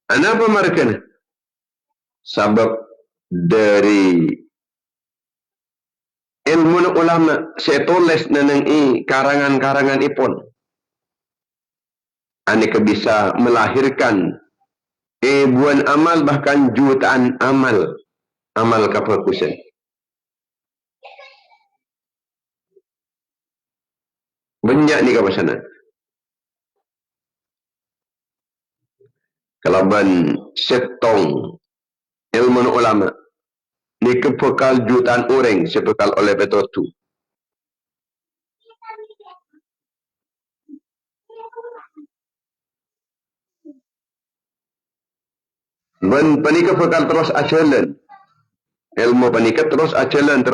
Kenapa mereka nah? Sebab dari ilmu ulama saya tulis nanang karangan-karangan ipon. Aneka bisa melahirkan ribuan amal bahkan jutaan amal kefokusan. Banyak ni kawasan. Kalaban setong ilmu ulama ni kepekal jutaan orang sepekal oleh betul tu. Dan panika bekal terus ajalan. Ilmu panika terus ajalan.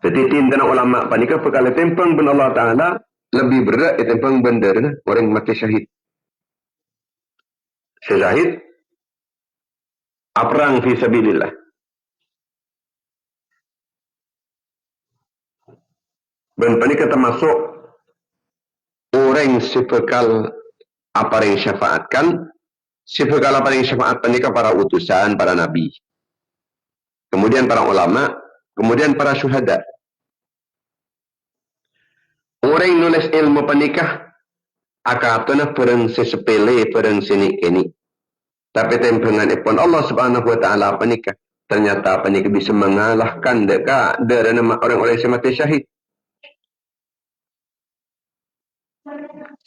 Jadi tindakan ulama panika bekal tempeng ben Allah Taala lebih berat tempeng bendar orang mati syahid. Syahid perang fi sabilillah. Ben panika termasuk orang sebekal apa yang syafaatkan, sebekal apa yang syafaat panika para utusan, para nabi. Kemudian para ulama, kemudian para syuhada. Orang nulis ilmu panikah akatuna perang sesepele, perang sini ini. Tapi tempengan ipon Allah Subhanahu wa taala panikah ternyata panikah bisa mengalahkan dari nama orang-orang yang mati syahid.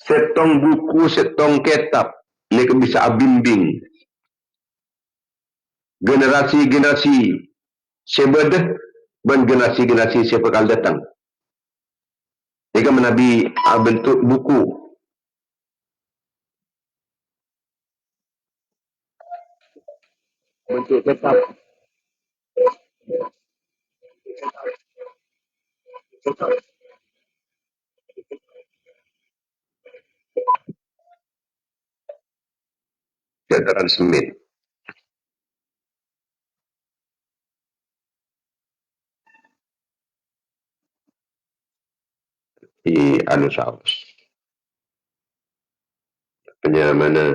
Setong buku, setong kitab ni bisa abimbing. generasi-generasi sebedah dan generasi-generasi siapa kali datang. Jika menabi bentuk buku bentuk tetap dataran semit. Di Allosaurus. Mana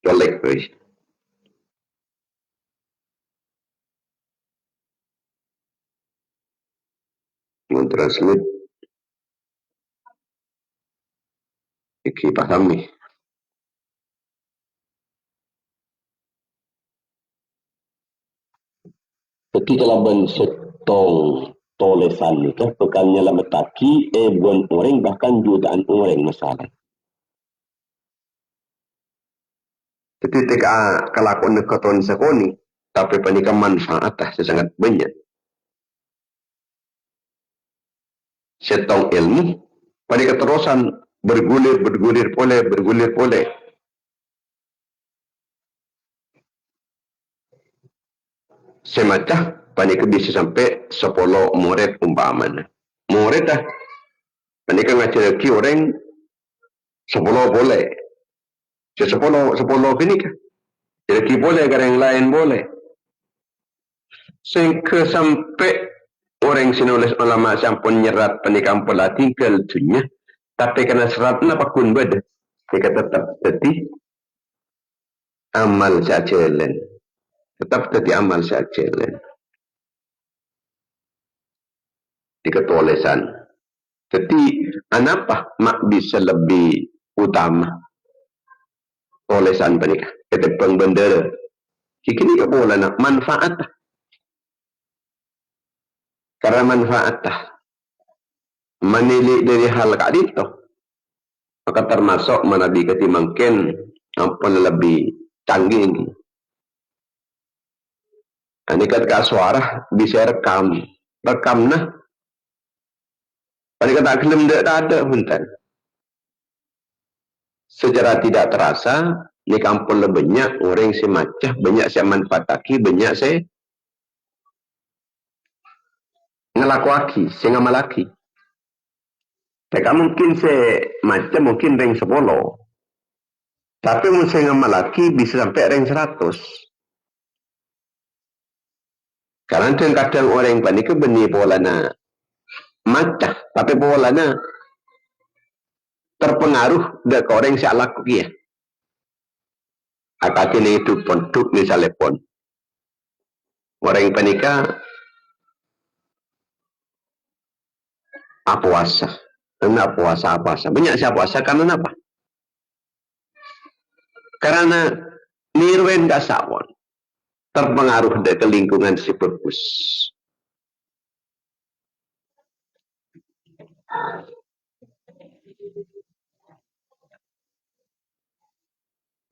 colek guys. Mentranslate iki paham nih. Tapi kalau ben setong tolesan ni kan pekannya lama taki buan orang bahkan jutaan orang masalah. Jadi teka kelakon keton sekoni tapi panika manfaat sangat banyak. Setong ilmu panika terusan bergulir pole. Semacam panika bisa sampai 10 murid umpamanya. Murid panika ngajarki orang 10 boleh. 10 ini kan. Jadi boleh, yang lain boleh. Sehingga sampai orang sinulis ulama sampun nyerat panikam pola tinggal dunia, tapi karena seratnya apa kun beda. Jika tetap jadi amal sajalan. Tetap jadi amal sajalan. Di ketulisan. Jadi kenapa mak bisa lebih utama tulisan panikah ketimbang bendera. Kini ka boleh nak manfaat. Karena manfaat menilik dari hal kak dito. Maka termasuk manabi ketimangken ampun lebih canggih. Ini kata suara bisa rekam nah. Pada kata kelim tak ada punten. Secara tidak terasa ni kampung lebih banyak orang semacam banyak saya manfaataki banyak saya ngelakuaki saya ngamalaki. Teka mungkin saya macam mungkin ring 10. Tapi mungkin saya ngamalaki bisa sampai ring 100. Karena kadang orang panik benih pola na macah, tapi pola na terpengaruh dari orang yang saya laku ya. Akatnya itu pun, misalnya pun. Orang yang panika puasa. Karena puasa. Banyak saya puasa karena apa? Karena nirwen kasawon. Terpengaruh dari lingkungan si bagus.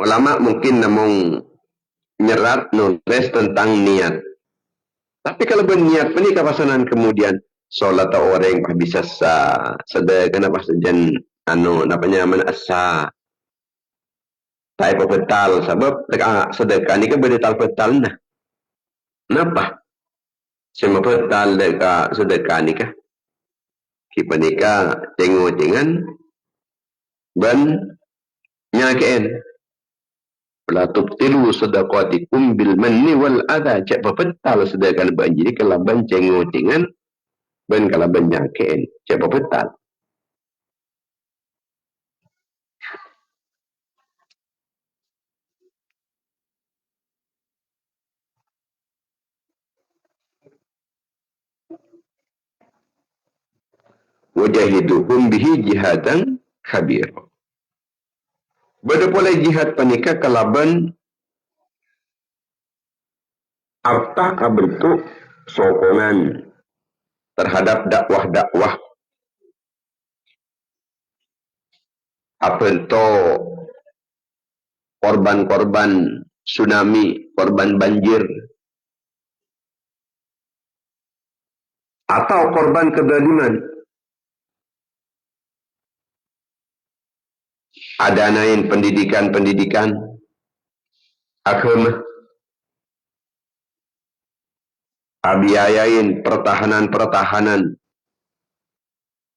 Ulama mungkin namun nyerat nulis tentang niat. Tapi kalau berniat ini kapasanan kemudian sholat orang yang bisa sedekah apa sejen namanya asa tai petal sebab sedekah ini kan berdetal petal nah. Kenapa? Semua petal deka sedekah ni kah? Kita nikah tengok dengan ban nyakein. La tubtilu sadaqatikum bil manni wal adha. Cak pepetal sedekah banjiri kalau ban tengok dengan ban kalau ban nyakein. Cak pepetal. Wajahiduhum bihi jihadan khabir. Bada pula jihad panika kalaban harta bentuk sokongan terhadap dakwah-dakwah Apa itu korban-korban tsunami, korban banjir, atau korban kezaliman. Ada nain pendidikan-pendidikan agama, biayain pertahanan-pertahanan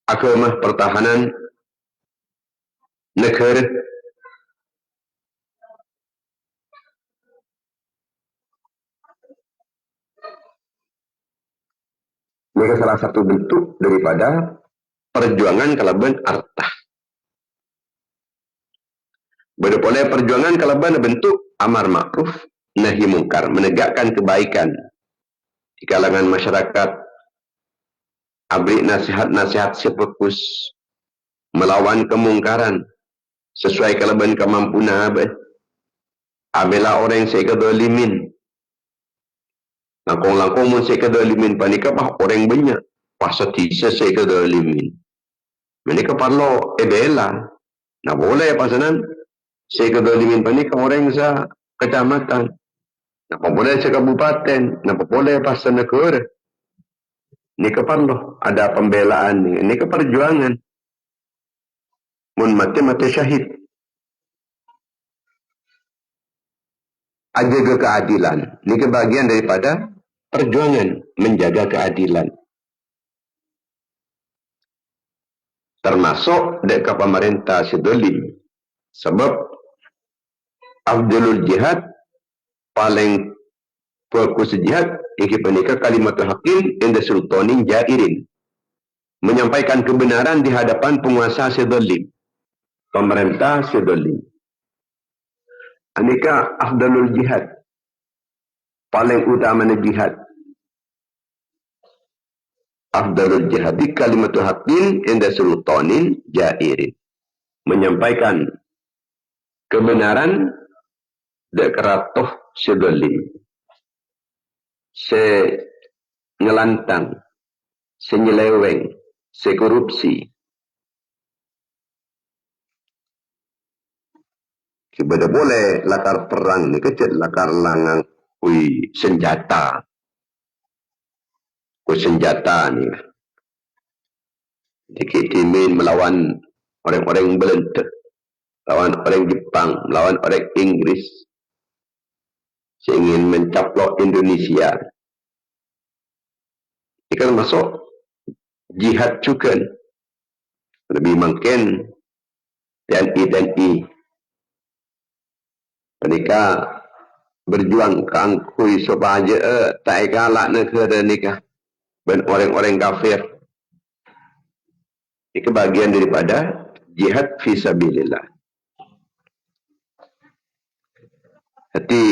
agama, pertahanan negara. Ini salah satu bentuk daripada perjuangan kalaban harta. Boleh perjuangan kalaban bentuk amar ma'ruf nahi mungkar, menegakkan kebaikan di kalangan masyarakat, abri nasihat-nasihat sefokus melawan kemungkaran sesuai kalaban kemampuan abela orang yang sekedolimin langkong-langkong mun sekedolimin panika bah orang banyak pasati sekedolimin menika parlo ebela na boleh pasanan sekedolimin panika orang sa kecamatan na boleh sa kabupaten na boleh pasan negara. Nika parlo ada pembelaan nika perjuangan mun mati syahid. Ajaga keadilan. Ini kebagian daripada perjuangan menjaga keadilan. Termasuk dekat pemerintah sedolim. Sebab afdalul jihad paling fokus jihad iki penika kalimatul haqqin inda sultanin jairin. Menyampaikan kebenaran di hadapan penguasa sedolim. Pemerintah sedolim. Anika afdalul jihad. Paling utama jihad. Afdalul jihadi kalimatul haqqin inda sultanin jairin. Menyampaikan kebenaran dekratoh sedolim. Ngelantang, senyeleweng, sekorupsi. Kibada boleh lakar perang ni kecil, lakar langang kui senjata. Kui senjata ni. Dikit timin melawan orang-orang Belanda, melawan orang Jepang, melawan orang Inggris. Seingin mencaplok Indonesia. Ini kan masuk jihad juga. Lebih mungkin TNI. Menika berjuang kangkui supaya tak galak negara nikah dan orang-orang kafir. Ini kebagian daripada jihad fisabilillah. Jadi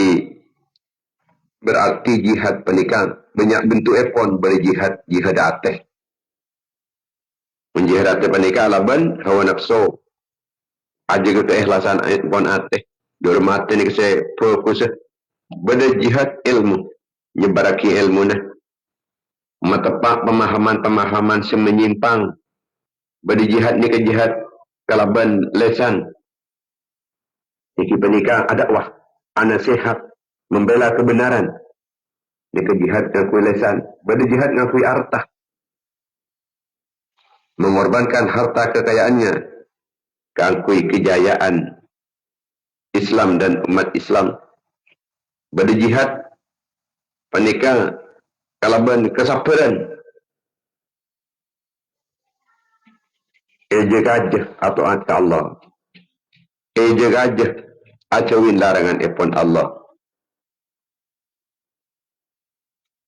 berarti jihad penikah banyak bentuk epon berjihad jihad ateh. Menjihad ateh penikah laban hawa nafsu. Aja kita ikhlasan epon ateh. Dormate ni kasi fokus pada jihad ilmu, nyebaraki ilmu na, matepak pemahaman-pemahaman semenyimpang. Pada jihad ni ke jihad kalaban lesan. Iki penikah dakwah, nasihat, membela kebenaran. Ni ke jihad ngakui lesan, pada jihad ngakui harta. Mengorbankan harta kekayaannya, ngakui kejayaan Islam dan umat Islam. Pada jihad panika kalaban kesabaran. Eja gajah atau ata Allah. Eja gajah acawin larangan epon Allah.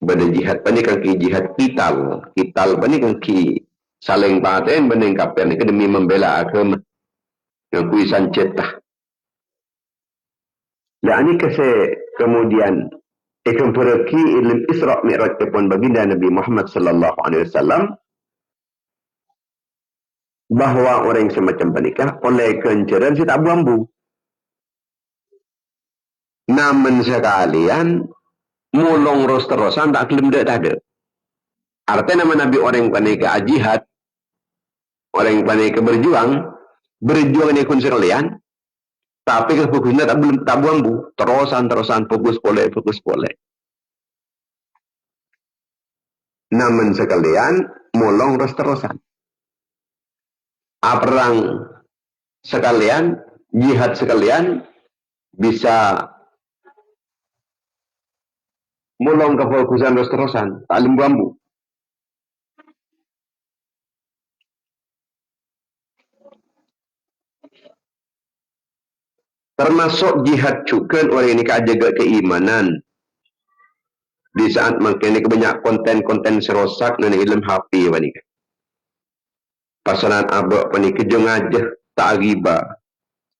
Pada jihad panika ki jihad kital. Kital panika ki saling paten bening kapen demi membela agama. Yang kui sancetah. Dan ini kasi kemudian ikan pergi ilmu Isra' Mi'raj pun baginda Nabi Muhammad sallallahu alaihi wasallam bahwa orang yang semacam menikah oleh kenceran si tak bambu. Namun sekalian mulong ros-terosan tak kelim dak ada. Artinya nama Nabi orang yang panik jihad, orang yang panik berjuang berjuang ini kun sekalian, tapi fokusnya belum tak buang bu, terusan fokus boleh. Namun sekalian, molong terusan. Perang sekalian, jihad sekalian, bisa molong ke fokusan terusan, tak bambu. Termasuk jihad juga orang ini jaga keimanan. Di saat makin banyak konten-konten serosak dan ilmu HP ini. Pasalan abak pani kejong aja tak riba.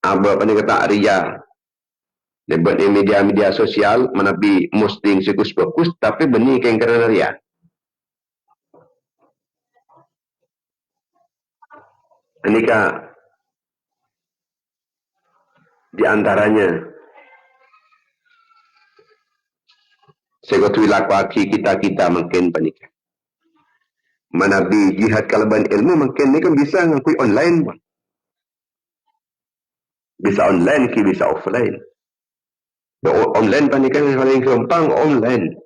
Abak pani tak ria. Debat di media-media sosial menabi posting sikus bagus tapi benih yang kerana ria. Ini di antaranya sekotui lakwaki kita makin panik. Menabi jihad kalaban ilmu makin ni kan bisa ngakui online pun. Bisa online ki bisa offline. Online panikan yang paling gampang online.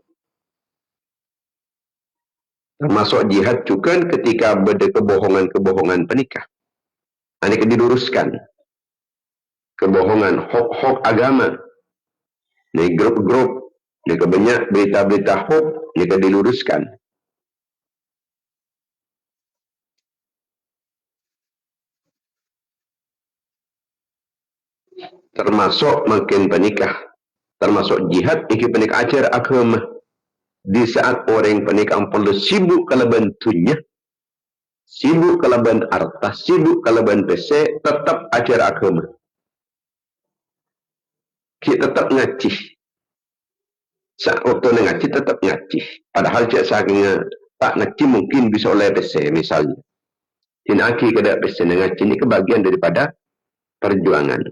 Termasuk jihad juga ketika ada kebohongan penikah. Ini diluruskan. Kebohongan, hoax agama. Ini grup-grup. Ini banyak berita-berita hoax. Ini diluruskan. Termasuk makin penikah. Termasuk jihad. Ini penikah ajar agama. Di saat orang penikah perlu sibuk kalaban tunya. Sibuk kalaban harta, sibuk kalaban PC, tetap ajar agama. Kita tetap ngaji. Saat waktu ngaji tetap ngaji. Padahal cak saking tak ngaji mungkin bisa oleh PC misalnya. Tinaki kada PC ngaji ini kebagian daripada perjuangan.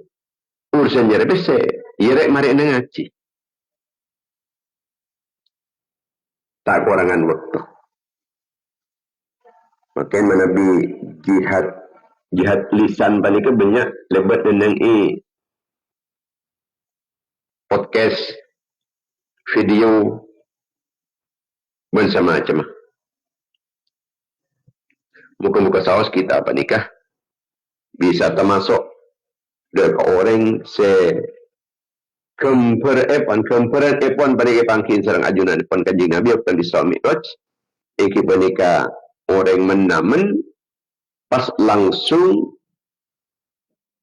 Urusan jari PC, yerek mari ngaji. Tak kurangan waktu. Makanya menabi jihad lisan paling banyak lebat dengan podcast, video, macam-macam. Muka-muka saus kita apa nikah bisa termasuk dari orang kemperan epon pada pangkin serang ajunan epon kanjing Nabi akan disuami iki panika orang menamen pas langsung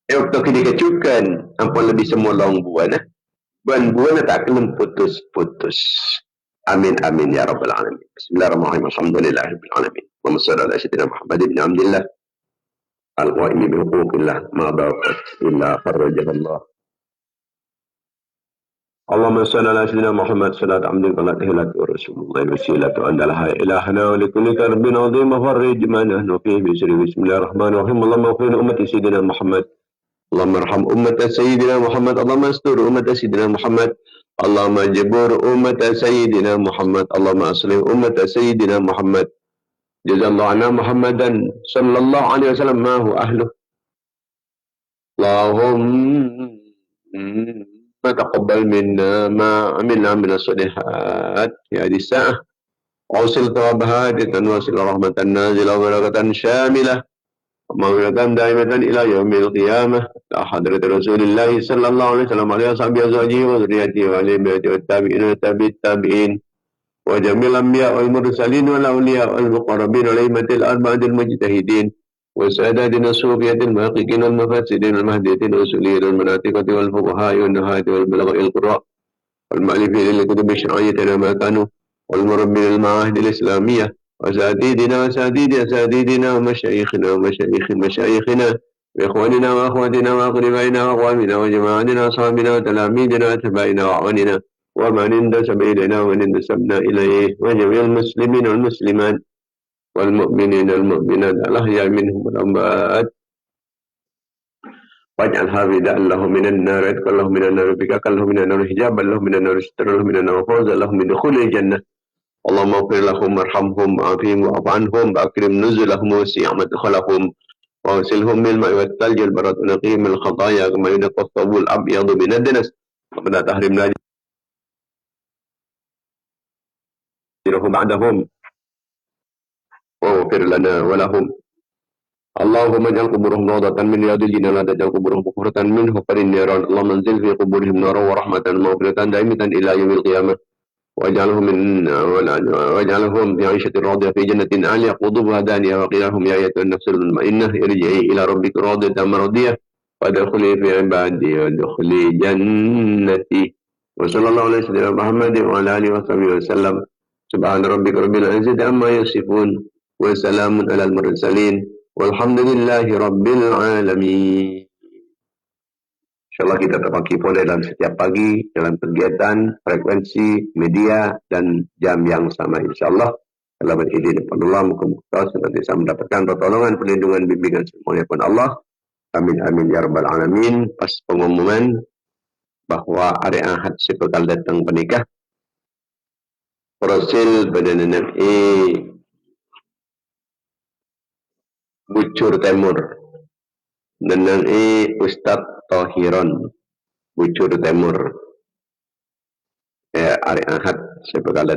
waktu dikecukan ampun lebih semolong buana buana tak akan putus amin ya rabbal alamin. Bismillahirrahmanirrahim. Alhamdulillahirabbil alamin. Allahumma shalli ala sayyidina Muhammad ibn Abdillah al-qaimi bi huquqillah ma baqat illa farrajahallah. Allahumma shalli ala sayyidina Muhammad salat amdin qalat hilat wa rasulullah wasilatu andalaha ilahana wa likulli karbin azim farrij ma nahnu fihi bismillahirrahmanirrahim. Allahumma ighfir ummati sayyidina Muhammad. Allahumma arham ummata sayyidina Muhammad. Allahumma astur ummata sayyidina Muhammad. Allahumma jabur ummata sayyidina Muhammad. Allahumma aslih ummata sayyidina Muhammad. Jazallahu anna Muhammadan sallallahu alaihi wasallam ma huwa ahluh. Allahumma taqabbal minna ma amilna min as-salihat ya hadhihi as-sa'ah. Awsil thawabaha haditan wasil rahmatan nazila wa barakatan syamilah. Mawlatan daimatan ila yaumil qiyamah. La hadrat Rasulillah sallallahu alaihi wasallam alaihi washabihi wa zurriyyatihi wa alihi wa tabi'in wa tabi'in wa jamil anbiya wal mursalin wal awliya wal muqarrabin wal aimatil arba'atil mujtahidin wa sadatin as-sufiyatil muhaqqiqin wal mufassirin wal mahdiyatin wa usuliyyin wal manatiqati wal fuqaha'i wal nuhati wal balagha'il qurra wal mu'allifin lil kutubi syar'iyyatin ma kanu wal murabbin al ma'ahid al islamiyyah وساديدنا أساتذتنا ومشايخنا مشايخنا وإخواننا وأخواتنا وأقربائنا وأقوامنا وجماعتنا وأصحابنا وتلاميذنا وأتباعنا وأعواننا ومن انتسب إلينا ومن انتسبنا إليه وجميع المسلمين والمسلمات والمؤمنين والمؤمنات الأحياء منهم والأموات واجعل هذا الله من النار اتق الله من النار بك الله من النار حجابا له من النار ستر له من النار وفوزا له من دخول الجنة. اللهم اغفر لهم وارحمهم وعافهم واعف عنهم واكرم نزلهم ووسع مدخلهم وأغسلهم بالماء والثلج والبرد ونقيهم من الخطايا كما ينقى الثوب الأبيض من الدنس ولا تحرمنا أجرهم بعدهم واغفر لنا ولهم اللهم اجعل قبورهم روضة من رياض الجنة لا تجعل قبورهم حفرة من حفر النيران اللهم انزل في قبورهم نارا ورحمة ومغفرة دائمة إلى يوم القيامة واجعلهم في عيشة راضية في جنة عالية قطوفها دانية وقيلهم يا أيتها النفس المطمئنة ارجعي إلى ربك راضية مرضية وادخلي في عبادي وادخلي جنتي وصلى الله على سيدنا محمد وعلى آله وصحبه وسلم سبحان ربك رب العزة عما يصفون وسلام على المرسلين والحمد لله رب العالمين. InsyaAllah kita terpaki boleh dalam setiap pagi, dalam kegiatan, frekuensi, media, dan jam yang sama. InsyaAllah, dalam izin Allah, muka-muka senantiasa mendapatkan pertolongan, perlindungan, bimbingan semuanya pun Allah. Amin, amin, ya rabbal alamin. Pas pengumuman bahwa hari Ahad sebekal datang penikah, Prosil Badan NMI Bucur Timur, NMI Ustadz Tohiron Bucur Timur hari Ahad sebekal